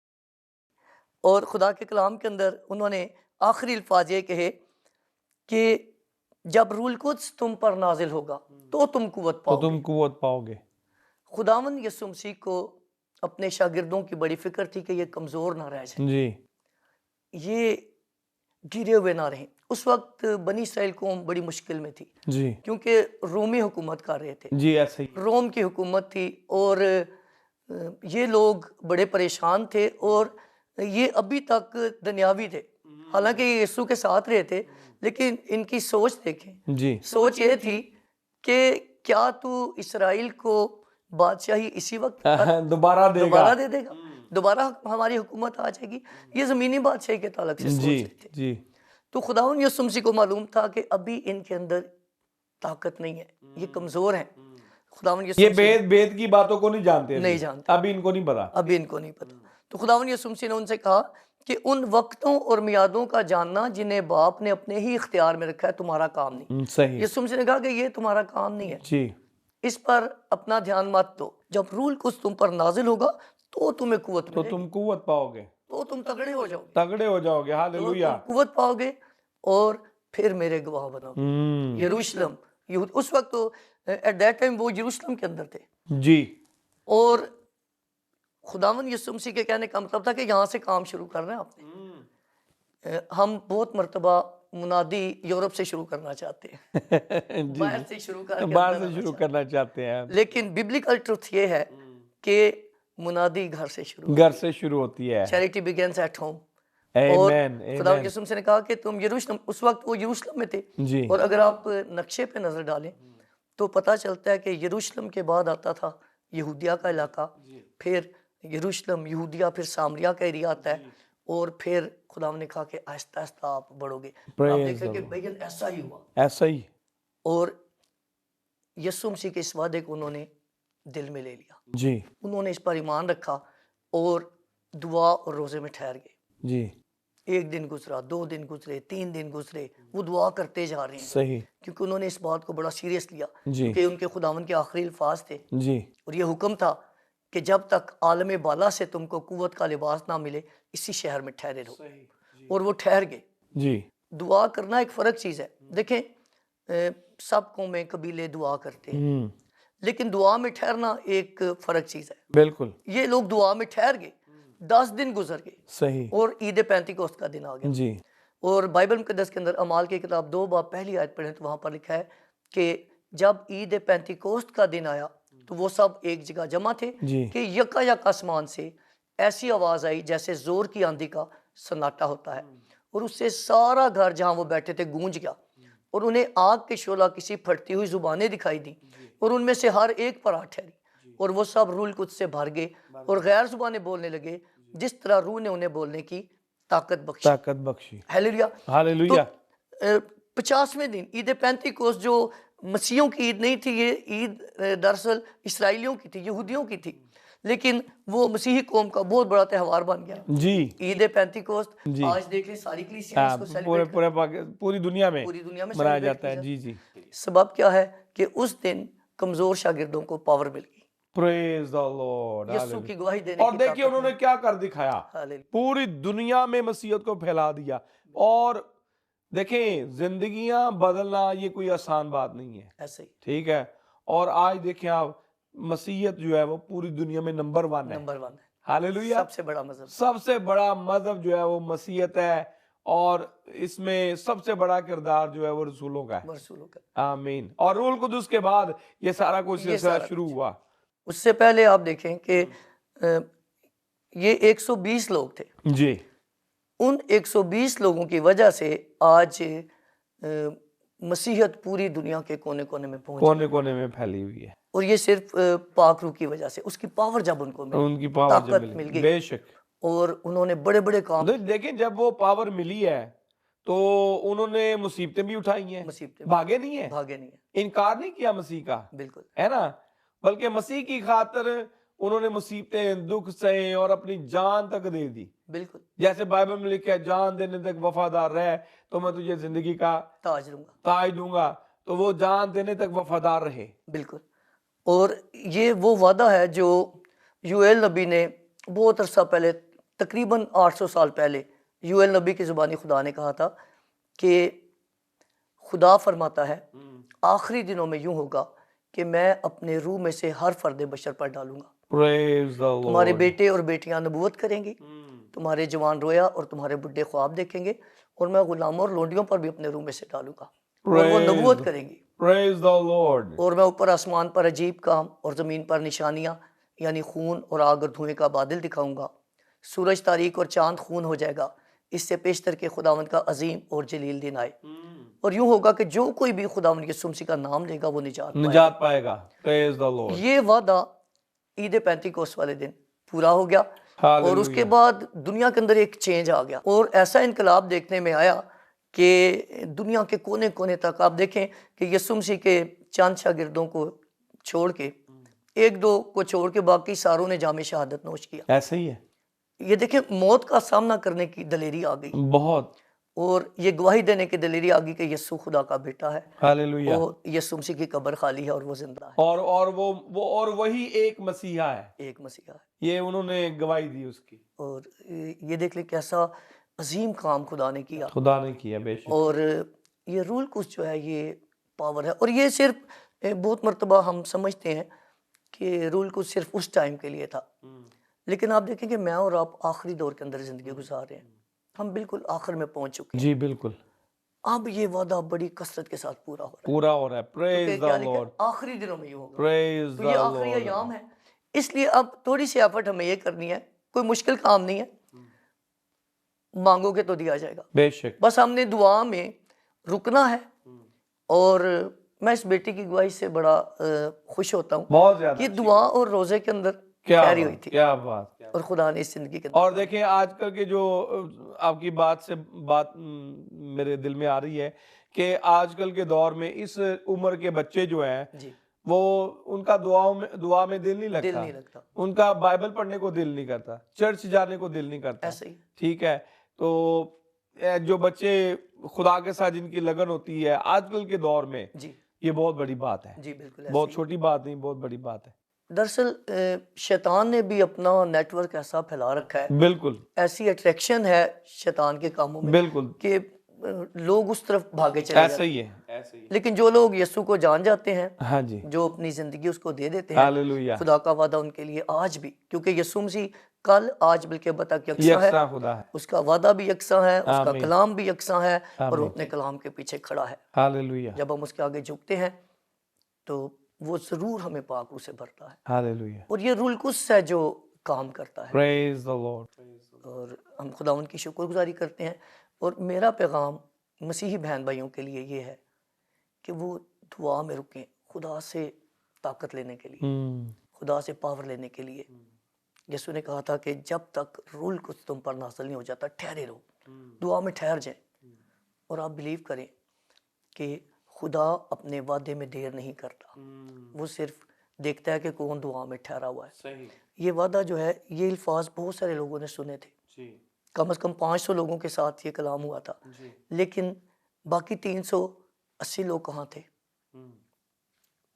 [SPEAKER 2] और खुदा के कलाम के अंदर उन्होंने आखिरी अल्फाज ये कहे कि जब रूल कुद्स तुम पर नाजिल होगा तो तुम कुव्वत
[SPEAKER 1] तो
[SPEAKER 2] पाओगे।
[SPEAKER 1] तुम कुव्वत पाओगे।
[SPEAKER 2] खुदावंद यीशु मसीह को अपने शागिर्दों की बड़ी फिक्र थी कि ये कमज़ोर ना रह जाए,
[SPEAKER 1] जी
[SPEAKER 2] ये गिरे हुए ना रहें। उस वक्त बनी इसराइल कौम बड़ी मुश्किल में थी
[SPEAKER 1] जी
[SPEAKER 2] क्योंकि रोमी हुकूमत कर रहे थे,
[SPEAKER 1] जी, ऐसे ही।
[SPEAKER 2] रोम की हुकूमत थी और ये लोग बड़े परेशान थे और ये अभी तक दुनियावी थे। हालांकि ये यीशु के साथ रहे थे, लेकिन इनकी सोच देखें।
[SPEAKER 1] जी
[SPEAKER 2] सोच ये थी कि क्या तू इसराइल को बादशाही इसी वक्त
[SPEAKER 1] दोबारा देगा।
[SPEAKER 2] दोबारा दे देगा, दोबारा हमारी हुकूमत आ जाएगी। ये ज़मीनी बादशाही के ताल्लुक से सोच
[SPEAKER 1] जी
[SPEAKER 2] रहे थे।
[SPEAKER 1] जी
[SPEAKER 2] तो खुदावंद यीशु मसीह को मालूम था कि अभी इनके अंदर ताकत नहीं है, ये कमज़ोर हैं। खुदावंद यीशु
[SPEAKER 1] ये
[SPEAKER 2] मसीह
[SPEAKER 1] वेद की बातों को नहीं जानते अभी।
[SPEAKER 2] नहीं जानते।
[SPEAKER 1] अभी इनको नहीं पता।
[SPEAKER 2] अभी इनको नहीं पता। तो खुदावंद यीशु मसीह ने उनसे कहा कि उन वक्तों और मियादों का जानना जिन्हें बाप ने अपने ही इख्तियार में रखा है तुम्हारा काम नहीं।
[SPEAKER 1] सही।
[SPEAKER 2] यीशु मसीह ने कहा कि ये तुम्हारा काम नहीं है,
[SPEAKER 1] जी
[SPEAKER 2] इस पर अपना ध्यान मत दो। जब रूल कुछ तुम पर नाजिल होगा तो तुम्हें कुव्वत
[SPEAKER 1] तो
[SPEAKER 2] मिलेगी,
[SPEAKER 1] तुम कुव्वत पाओगे,
[SPEAKER 2] तो तुम तगड़े हो जाओगे,
[SPEAKER 1] तगड़े हो जाओगे।
[SPEAKER 2] तो
[SPEAKER 1] हालेलुया।
[SPEAKER 2] तुम कुव्वत पाओगे और फिर मेरे गवाह बनोगे। यरूशलेम, यहूद, उस वक्त तो एट दैट टाइम वो यरूशलेम के अंदर थे
[SPEAKER 1] जी
[SPEAKER 2] और खुदावंद यीशु मसीह के कहने का मतलब था कि यहाँ से काम शुरू करना है आपने। हम बहुत मर्तबा मुनादी यूरोप से शुरू करना चाहते हैं,
[SPEAKER 1] जी
[SPEAKER 2] बाहर से शुरू करके
[SPEAKER 1] बाहर
[SPEAKER 2] अंदर
[SPEAKER 1] से
[SPEAKER 2] आना
[SPEAKER 1] शुरू
[SPEAKER 2] चाहते
[SPEAKER 1] करना चाहते हैं।
[SPEAKER 2] हैं। लेकिन बिब्लिकल ट्रुथ ये है कि मुनादी घर से शुरू,
[SPEAKER 1] घर से शुरू होती है।
[SPEAKER 2] Charity begins at home. और
[SPEAKER 1] आमेन
[SPEAKER 2] खुदा
[SPEAKER 1] आमेन।
[SPEAKER 2] यीशु मसीह ने कहा कि तुम यरूशलेम, उस वक्त वो यरूशलेम में थे।
[SPEAKER 1] जी
[SPEAKER 2] और अगर आप नक्शे पे नजर डालें तो पता चलता है कि यरूशलेम के बाद आता था यहूदिया का इलाका, फिर यरूशलेम, यहूदिया, फिर सामरिया का एरिया आता है और फिर खुदा ने कहा कि आहिस्ता आहिस्ता आप बढ़ोगे। आप
[SPEAKER 1] Praise
[SPEAKER 2] देखें कि
[SPEAKER 1] the Lord.
[SPEAKER 2] बेगन ऐसा ही हुआ
[SPEAKER 1] ऐसा ही।
[SPEAKER 2] और यीशु मसीह के इस वादे को उन्होंने दिल में ले लिया,
[SPEAKER 1] जी
[SPEAKER 2] उन्होंने इस पर ईमान रखा और दुआ और रोजे में ठहर गए।
[SPEAKER 1] जी
[SPEAKER 2] एक दिन गुजरा, 2 दिन गुजरे, 3 दिन गुजरे, वो दुआ करते जा रहे हैं
[SPEAKER 1] सही।
[SPEAKER 2] क्योंकि उन्होंने इस बात को बड़ा सीरियस लिया
[SPEAKER 1] जी
[SPEAKER 2] क्योंकि उनके खुदावन के आखिरी अल्फाज थे
[SPEAKER 1] जी
[SPEAKER 2] और ये हुक्म था कि जब तक आलम बाला से तुमको कुव्वत का लिबास ना मिले इसी शहर में ठहरे रहो। और वो ठहर गए।
[SPEAKER 1] जी
[SPEAKER 2] दुआ करना एक फ़र्क चीज़ है। देखें सब कौमें कबीले दुआ करते हैं, लेकिन दुआ में ठहरना एक फ़र्क चीज़ है।
[SPEAKER 1] बिल्कुल
[SPEAKER 2] ये लोग दुआ में ठहर गए, 10 दिन गुजर गए
[SPEAKER 1] सही।
[SPEAKER 2] और ईद पैंतीकोस्त का दिन आ गया।
[SPEAKER 1] जी
[SPEAKER 2] और बाइबल मुकद्दस के अंदर अमाल की किताब 2 बाब पहली आयत पढ़ें तो वहाँ पर लिखा है कि जब ईद पैंतीकोस्त का दिन आया तो वो सब एक जगह जमा थे
[SPEAKER 1] जी
[SPEAKER 2] कि यका यक आसमान से ऐसी आवाज़ आई जैसे ज़ोर की आंधी का सन्नाटा होता है और उससे सारा घर जहाँ वो बैठे थे गूंज गया और उन्हें आग के शोला किसी फटती हुई जुबानें दिखाई दी और उनमें से हर एक पर आ ठहरी और वो सब रूल कुछ से भर गए और गैर जुबानें बोलने लगे जिस तरह रूह ने उन्हें बोलने की ताकत बख्शी।
[SPEAKER 1] ताकत बख्शी।
[SPEAKER 2] Hallelujah
[SPEAKER 1] hallelujah.
[SPEAKER 2] तो 50वें दिन ईद पैंतीकोस्त जो मसीहों की ईद नहीं थी, ये ईद दरअसल इसराइलियों की थी, यहूदियों की थी, लेकिन वो मसीही कौम का बहुत बड़ा त्यौहार बन गया
[SPEAKER 1] जी
[SPEAKER 2] ईद पैंतीकोस्त।
[SPEAKER 1] जी।
[SPEAKER 2] आज देख लें सारी कलीसियां इसको
[SPEAKER 1] पूरे
[SPEAKER 2] सेलिब्रेट
[SPEAKER 1] पूरे पूरी दुनिया में
[SPEAKER 2] पूरी दुनिया में
[SPEAKER 1] मनाया
[SPEAKER 2] सेलिब्रेट
[SPEAKER 1] जाता है।
[SPEAKER 2] की
[SPEAKER 1] जी जी।
[SPEAKER 2] सबब क्या है कि उस दिन कमजोर शागिर्दों को पावर मिल गई,
[SPEAKER 1] प्रेज द लॉर्ड।
[SPEAKER 2] यीशु की गवाही देने
[SPEAKER 1] और
[SPEAKER 2] की
[SPEAKER 1] देखिए
[SPEAKER 2] ताकत
[SPEAKER 1] उन्होंने क्या कर दिखाया,
[SPEAKER 2] हालेलुया।
[SPEAKER 1] पूरी दुनिया में मसीहत को फैला दिया। और देखें जिंदगियां बदलना ये कोई आसान बात नहीं है,
[SPEAKER 2] ऐसे ही
[SPEAKER 1] ठीक है। और आज देखें आप मसीहत जो है वो पूरी दुनिया में नंबर 1 है।
[SPEAKER 2] नंबर 1 है,
[SPEAKER 1] हालेलुया।
[SPEAKER 2] सबसे बड़ा मजहब,
[SPEAKER 1] सबसे बड़ा मजहब जो है वो मसीहत है और इसमें सबसे बड़ा किरदार जो है वो रसूलों का है।
[SPEAKER 2] रसूलों का।
[SPEAKER 1] आमीन। और रूल कुदुस के बाद ये सारा कुछ
[SPEAKER 2] ये
[SPEAKER 1] सिलसिला
[SPEAKER 2] सारा
[SPEAKER 1] शुरू हुआ।
[SPEAKER 2] उससे पहले आप देखें कि ये 120 लोग थे।
[SPEAKER 1] जी
[SPEAKER 2] उन 120 लोगों की वजह से आज मसीहत पूरी दुनिया के कोने कोने में पहुंच
[SPEAKER 1] कोने कोने में फैली हुई है।
[SPEAKER 2] और ये सिर्फ पाक रूह की वजह से, उसकी पावर जब उनको मिली,
[SPEAKER 1] उनकी पावर जब
[SPEAKER 2] ताकत मिल
[SPEAKER 1] मिली,
[SPEAKER 2] गई
[SPEAKER 1] बेशक।
[SPEAKER 2] और उन्होंने बड़े बड़े काम
[SPEAKER 1] देखें जब वो पावर मिली है तो उन्होंने मुसीबतें भी उठाई हैं,
[SPEAKER 2] मुसीबतें
[SPEAKER 1] भागे नहीं है,
[SPEAKER 2] भागे नहीं है,
[SPEAKER 1] इनकार नहीं किया मसीह का,
[SPEAKER 2] बिल्कुल
[SPEAKER 1] है ना। बल्कि मसीह की खातिर उन्होंने मुसीबतें दुख सहे और अपनी जान तक दे दी।
[SPEAKER 2] बिल्कुल
[SPEAKER 1] जैसे बाइबल में लिखा है जान देने तक वफादार रह तो मैं तुझे जिंदगी का
[SPEAKER 2] ताज दूंगा,
[SPEAKER 1] ताज दूंगा। तो वो जान देने तक वफादार रहे।
[SPEAKER 2] बिल्कुल। और ये वो वादा है जो यूएल नबी ने बहुत अरसा पहले, तकरीबन 800 साल पहले यूएल नबी की ज़ुबानी खुदा ने कहा था कि खुदा फरमाता है आखिरी दिनों में यूं होगा कि मैं अपने रूह में से हर फर्द बशर पर डालूंगा।
[SPEAKER 1] Praise the
[SPEAKER 2] तुम्हारे
[SPEAKER 1] Lord.
[SPEAKER 2] बेटे और बेटियां नबूवत करेंगी, तुम्हारे जवान रोया और तुम्हारे बुढ़े ख्वाब देखेंगे, और मैं गुलामों और लोंडियों पर भी अपने रूह में से डालूंगा और वो नबूवत करेंगी।
[SPEAKER 1] Praise the Lord.
[SPEAKER 2] और मैं ऊपर आसमान पर अजीब काम और ज़मीन पर निशानियां यानी खून और आग और धुएं का बादल दिखाऊंगा। सूरज तारीक और चांद खून हो जाएगा, इससे पेशतर के खुदावंद का अजीम और जलील दिन आए। और यूं होगा कि जो कोई भी खुदावंद यीशु मसीह का नाम लेगा वो निजात पाएगा।
[SPEAKER 1] निजात पाएगा। Praise the Lord.
[SPEAKER 2] ये वादा ईद पेंतिकोस्त वाले दिन पूरा हो गया। और उसके बाद दुनिया के अंदर एक चेंज आ गया और ऐसा इनकलाब देखने में आया कि दुनिया के कोने कोने तक आप देखें कि यीशु मसीह के चंद शागिर्दों को छोड़ के, एक दो को छोड़ के बाकी सारों ने जामे शहादत नोश किया।
[SPEAKER 1] ऐसे ही है।
[SPEAKER 2] ये देखें, मौत का सामना करने की दलेरी आ गई
[SPEAKER 1] बहुत।
[SPEAKER 2] और ये गवाही देने की दलेरी आ गई कि यीशु खुदा का बेटा है
[SPEAKER 1] हालेलुया।
[SPEAKER 2] और यीशु मसीह की कब्र खाली है और वो जिंदा है
[SPEAKER 1] और वो वही एक मसीहा है,
[SPEAKER 2] एक मसीहा है।
[SPEAKER 1] ये उन्होंने गवाही दी उसकी।
[SPEAKER 2] और ये देख ले कैसा अजीम काम खुदा ने किया।
[SPEAKER 1] खुदा ने किया बेशक।
[SPEAKER 2] और ये रूल कुछ जो है ये पावर है। और ये सिर्फ बहुत मर्तबा हम समझते हैं कि रूल कुछ सिर्फ उस टाइम के लिए था, लेकिन आप देखें कि मैं और आप आखिरी दौर के अंदर ज़िंदगी गुजार रहे हैं, हम बिल्कुल आखिर में पहुंच चुके हैं।
[SPEAKER 1] जी बिल्कुल।
[SPEAKER 2] अब ये वादा बड़ी कसरत के साथ पूरा हो रहा है।
[SPEAKER 1] पूरा हो रहा है।
[SPEAKER 2] तो
[SPEAKER 1] प्रेज
[SPEAKER 2] क्या
[SPEAKER 1] द
[SPEAKER 2] लिखा है?
[SPEAKER 1] लॉर्ड।
[SPEAKER 2] आखिरी दिनों में ये होगा।
[SPEAKER 1] प्रेज
[SPEAKER 2] तो
[SPEAKER 1] द
[SPEAKER 2] ये आखिरी
[SPEAKER 1] लॉर्ड।
[SPEAKER 2] अयाम है, इसलिए अब थोड़ी सी एफर्ट हमें ये करनी है। कोई मुश्किल काम नहीं है, मांगोगे तो दिया जाएगा।
[SPEAKER 1] बेशक।
[SPEAKER 2] बस हमने दुआ में रुकना है। और मैं इस बेटी की गवाही से बड़ा खुश होता हूँ
[SPEAKER 1] बहुत ज्यादा
[SPEAKER 2] कि दुआ और रोजे के अंदर
[SPEAKER 1] क्या
[SPEAKER 2] ठहरी
[SPEAKER 1] बात,
[SPEAKER 2] हुई थी
[SPEAKER 1] क्या बात।
[SPEAKER 2] और खुदा ने इस जिंदगी के अंदर
[SPEAKER 1] और देखें आजकल के जो आपकी बात से बात मेरे दिल में आ रही है कि आजकल के दौर में इस उम्र के बच्चे जो हैं
[SPEAKER 2] जी
[SPEAKER 1] वो उनका दुआ में दिल नहीं
[SPEAKER 2] दिल
[SPEAKER 1] लगता,
[SPEAKER 2] नहीं लगता,
[SPEAKER 1] उनका बाइबल पढ़ने को दिल नहीं करता, चर्च जाने को दिल नहीं करता।
[SPEAKER 2] ऐसे ही।
[SPEAKER 1] ठीक है, तो जो बच्चे खुदा के साथ जिनकी लगन होती है आजकल के दौर में,
[SPEAKER 2] जी
[SPEAKER 1] ये बहुत बड़ी बात है।
[SPEAKER 2] जी बिल्कुल ऐसे
[SPEAKER 1] बहुत
[SPEAKER 2] ही।
[SPEAKER 1] छोटी बात नहीं, बहुत बड़ी बात है।
[SPEAKER 2] दरअसल शैतान ने भी अपना नेटवर्क ऐसा फैला रखा है,
[SPEAKER 1] बिल्कुल
[SPEAKER 2] ऐसी अट्रैक्शन है शैतान के कामों में
[SPEAKER 1] बिल्कुल
[SPEAKER 2] कि लोग उस तरफ भागे चले
[SPEAKER 1] ऐसे
[SPEAKER 2] जाते
[SPEAKER 1] ही है, ऐसे ही
[SPEAKER 2] हैं। लेकिन जो लोग यीशु को जान जाते हैं,
[SPEAKER 1] हाँ जी,
[SPEAKER 2] जो अपनी जिंदगी उसको दे देते हैं,
[SPEAKER 1] हालेलुया,
[SPEAKER 2] खुदा का वादा उनके लिए आज भी, क्योंकि यीशु मसीह कल आज बल्कि बतक यकसा है,
[SPEAKER 1] यकसा खुदा है।
[SPEAKER 2] उसका वादा भी यकसा है, उसका
[SPEAKER 1] आमीन।
[SPEAKER 2] कलाम भी यकसा है और वो
[SPEAKER 1] आमीन।
[SPEAKER 2] अपने कलाम के पीछे खड़ा है।
[SPEAKER 1] हालेलुया,
[SPEAKER 2] जब हम उसके आगे झुकते हैं तो वो जरूर हमें पाक रूह से भरता है।
[SPEAKER 1] हालेलुया।
[SPEAKER 2] और ये रूल कुछ है जो काम करता है
[SPEAKER 1] प्रेज द लॉर्ड।
[SPEAKER 2] और हम खुदावंद की शुक्रगुजारी करते हैं। और मेरा पैगाम मसीही बहन भाइयों के लिए ये है कि वो दुआ में रुकें, खुदा से ताकत लेने के लिए, खुदा से पावर लेने के लिए। यीशु ने कहा था कि जब तक रूल कुछ तुम पर नाज़िल नहीं हो जाता ठहरे रहो, दुआ में ठहर जाए। और आप बिलीव करें कि खुदा अपने वादे में देर नहीं करता, वो सिर्फ देखता है कि कौन दुआ में ठहरा हुआ है।
[SPEAKER 1] सही।
[SPEAKER 2] ये वादा जो है, ये अल्फाज बहुत सारे लोगों ने सुने थे, कम से कम 500 लोगों के साथ ये कलाम हुआ था, लेकिन बाकी 380 लोग कहाँ थे?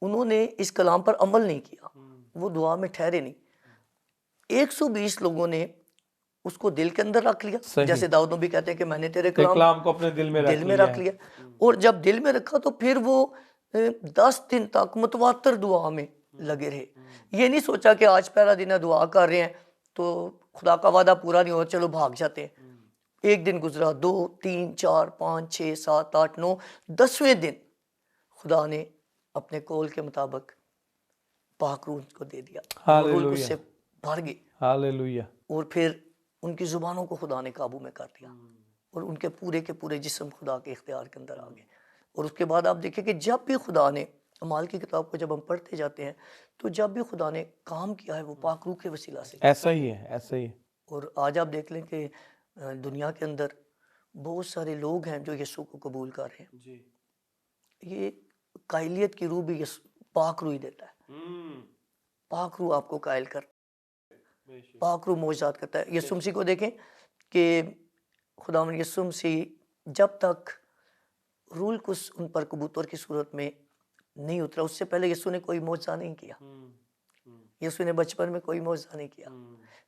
[SPEAKER 2] उन्होंने इस कलाम पर अमल नहीं किया, वो दुआ में ठहरे नहीं। 120 लोगों ने उसको दिल के अंदर रख लिया, जैसे दाऊद नबी कहते हैं कि मैंने तेरे
[SPEAKER 1] कलाम को अपने दिल में
[SPEAKER 2] रख लिया। और जब दिल में रखा तो फिर वो 10 दिन तक मुतवातर दुआ में लगे रहे। ये नहीं सोचा कि आज पहला दिन है, दुआ कर रहे हैं तो खुदा का वादा पूरा नहीं हुआ, चलो भाग जाते हैं। एक दिन गुजरा, 2 3 4 5 6 7 8 9 10वें दिन खुदा ने अपने कौल के मुताबिक पाक रूह को दे दिया, रूह उससे भर गई।
[SPEAKER 1] हालेलुया।
[SPEAKER 2] और फिर उनकी जुबानों को खुदा ने काबू में कर दिया और उनके पूरे के पूरे जिस्म खुदा के इख्तियार के अंदर आ गए। और उसके बाद आप देखिए कि जब भी खुदा ने, अमाल की किताब को जब हम पढ़ते जाते हैं तो जब भी खुदा ने काम किया है वो पाक रूह के वसीला से।
[SPEAKER 1] ऐसा ही है, ऐसा ही है।
[SPEAKER 2] और आज आप देख लें कि दुनिया के अंदर बहुत सारे लोग हैं जो यीशु को कबूल कर रहे हैं जी। ये कायलियत की रूह भी पाक रूह ही देता है। पाक रूह आपको कायल कर, पाक रूह मौजूद करता है। यीशु मसीह को देखें कि खुदावंद यीशु मसीह जब तक रूल कुछ उन पर कबूतर की सूरत में नहीं उतरा, उससे पहले यीशु ने कोई मौजज़ा नहीं किया। यीशु ने बचपन में कोई मौजज़ा नहीं किया।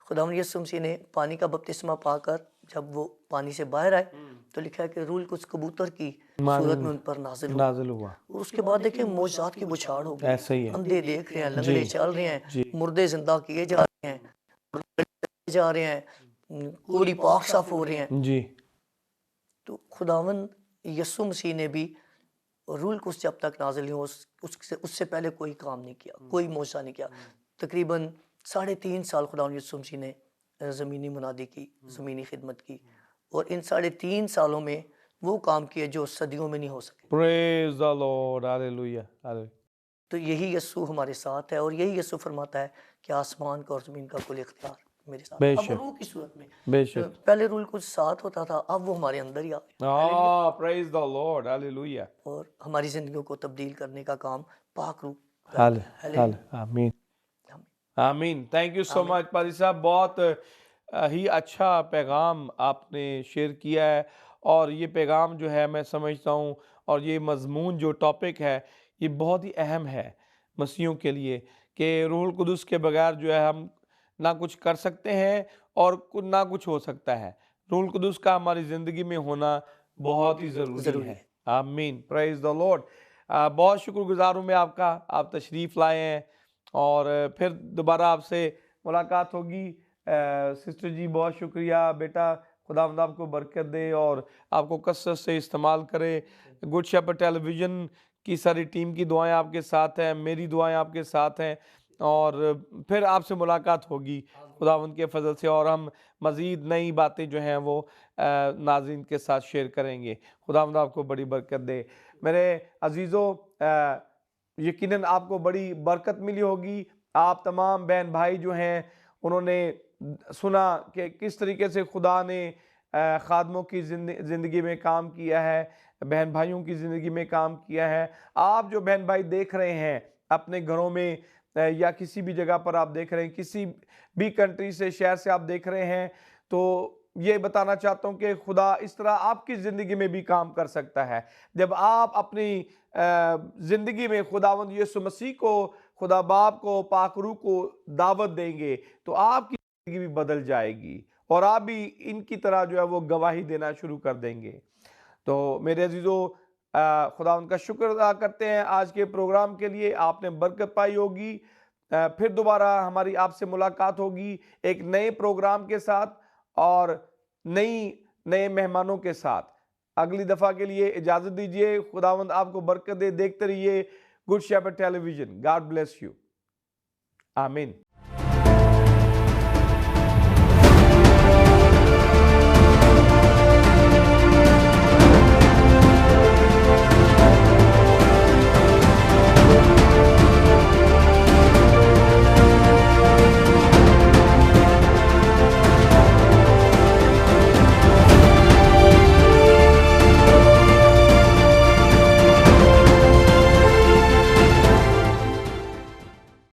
[SPEAKER 2] खुदावंद यीशु मसीह ने पानी का बपतिस्मा पाकर जब वो पानी से बाहर आए तो लिखा है कि रूल कुछ कबूतर की सूरत में उन पर नाजिल हुआ।
[SPEAKER 1] नाजिल हुआ।
[SPEAKER 2] और उसके बाद देखिए मौजज़ात की बुछाड़ हो गई।
[SPEAKER 1] ऐसा ही है।
[SPEAKER 2] अंधे देख रहे हैं, लंगड़े चल रहे हैं, मुर्दे जिंदा किए जा रहे हैं, कोड़ी पाक साफ हो रहे हैं।
[SPEAKER 1] जी।
[SPEAKER 2] तो खुदावन यस्सु मसीह ने भी रूल कुछ जब तक नाजिल नहीं हो उससे पहले कोई काम नहीं किया, कोई मौजज़ा नहीं किया। तकरीबन 3.5 साल खुदावन यस्सु मसीह ने ज़मीनी मुनादी की, ज़मीनी खिदमत की, और इन 3.5 सालों में वो काम किए जो सदियों में नहीं हो सके।
[SPEAKER 1] Praise the Lord, hallelujah, hallelujah.
[SPEAKER 2] तो यही यस्सु हमारे साथ है, और यही यस्सु फरमाता है कि आसमान का और ज़मीन का कुल इख्तियार मेरे साथ।
[SPEAKER 1] बेशक।
[SPEAKER 2] अब रूह की सूरत में
[SPEAKER 1] बेशक।
[SPEAKER 2] पहले रूल कुछ साथ होता था, अब वो हमारे अंदर ही आ गया
[SPEAKER 1] प्रेज द लॉर्ड, हालेलुया।
[SPEAKER 2] और हमारी ज़िंदगियों को तब्दील करने का काम पाक रूह
[SPEAKER 1] आमीन, आमीन। थैंक यू सो मच पादी साहब, बहुत ही अच्छा पैगाम आपने शेयर किया है। और ये पैगाम जो है मैं समझता हूँ, और ये मजमून जो टॉपिक है ये बहुत ही अहम है मसीहों के लिए, कि रूहुल कुदुस के बगैर जो है हम ना कुछ कर सकते हैं और ना कुछ हो सकता है। रूहुल कुदुस का हमारी ज़िंदगी में होना बहुत ही ज़रूरी है। आमीन, प्रेज द लॉर्ड। बहुत शुक्रगुजार हूँ मैं आपका, आप तशरीफ़ लाए हैं और फिर दोबारा आपसे मुलाकात होगी। सिस्टर जी बहुत शुक्रिया बेटा, खुदावंद आपको बरकत दे और आपको कसरत से इस्तेमाल करे। गुड शेपर्ड टेलीविज़न की सारी टीम की दुआएं आपके साथ हैं, मेरी दुआएं आपके साथ हैं, और फिर आपसे मुलाकात होगी खुदावंद के फजल से, और हम मज़ीद नई बातें जो हैं वो नाज़रीन के साथ शेयर करेंगे। खुदावंद आपको बड़ी बरकत दे। मेरे अजीज़ों, यकीनन आपको बड़ी बरकत मिली होगी। आप तमाम बहन भाई जो हैं उन्होंने सुना कि किस तरीके से खुदा ने खादमों की ज़िंदगी में काम किया है, बहन भाइयों की ज़िंदगी में काम किया है। आप जो बहन भाई देख रहे हैं अपने घरों में या किसी भी जगह पर आप देख रहे हैं, किसी भी कंट्री से, शहर से आप देख रहे हैं, तो ये बताना चाहता हूँ कि खुदा इस तरह आपकी ज़िंदगी में भी काम कर सकता है। जब आप अपनी ज़िंदगी में खुदावंद यीशु मसीह को, खुदा बाप को, पाक रूह को दावत देंगे तो आपकी ज़िंदगी भी बदल जाएगी और आप भी इनकी तरह जो है वो गवाही देना शुरू कर देंगे। तो मेरे अजीज़ों, खुदा उनका शुक्र अदा करते हैं आज के प्रोग्राम के लिए। आपने बरकत पाई होगी। फिर दोबारा हमारी आपसे मुलाकात होगी एक नए प्रोग्राम के साथ और नए मेहमानों के साथ। अगली दफ़ा के लिए इजाज़त दीजिए। खुदावंद आपको बरकत दे। देखते रहिए good shepherd television. God bless you. आमीन।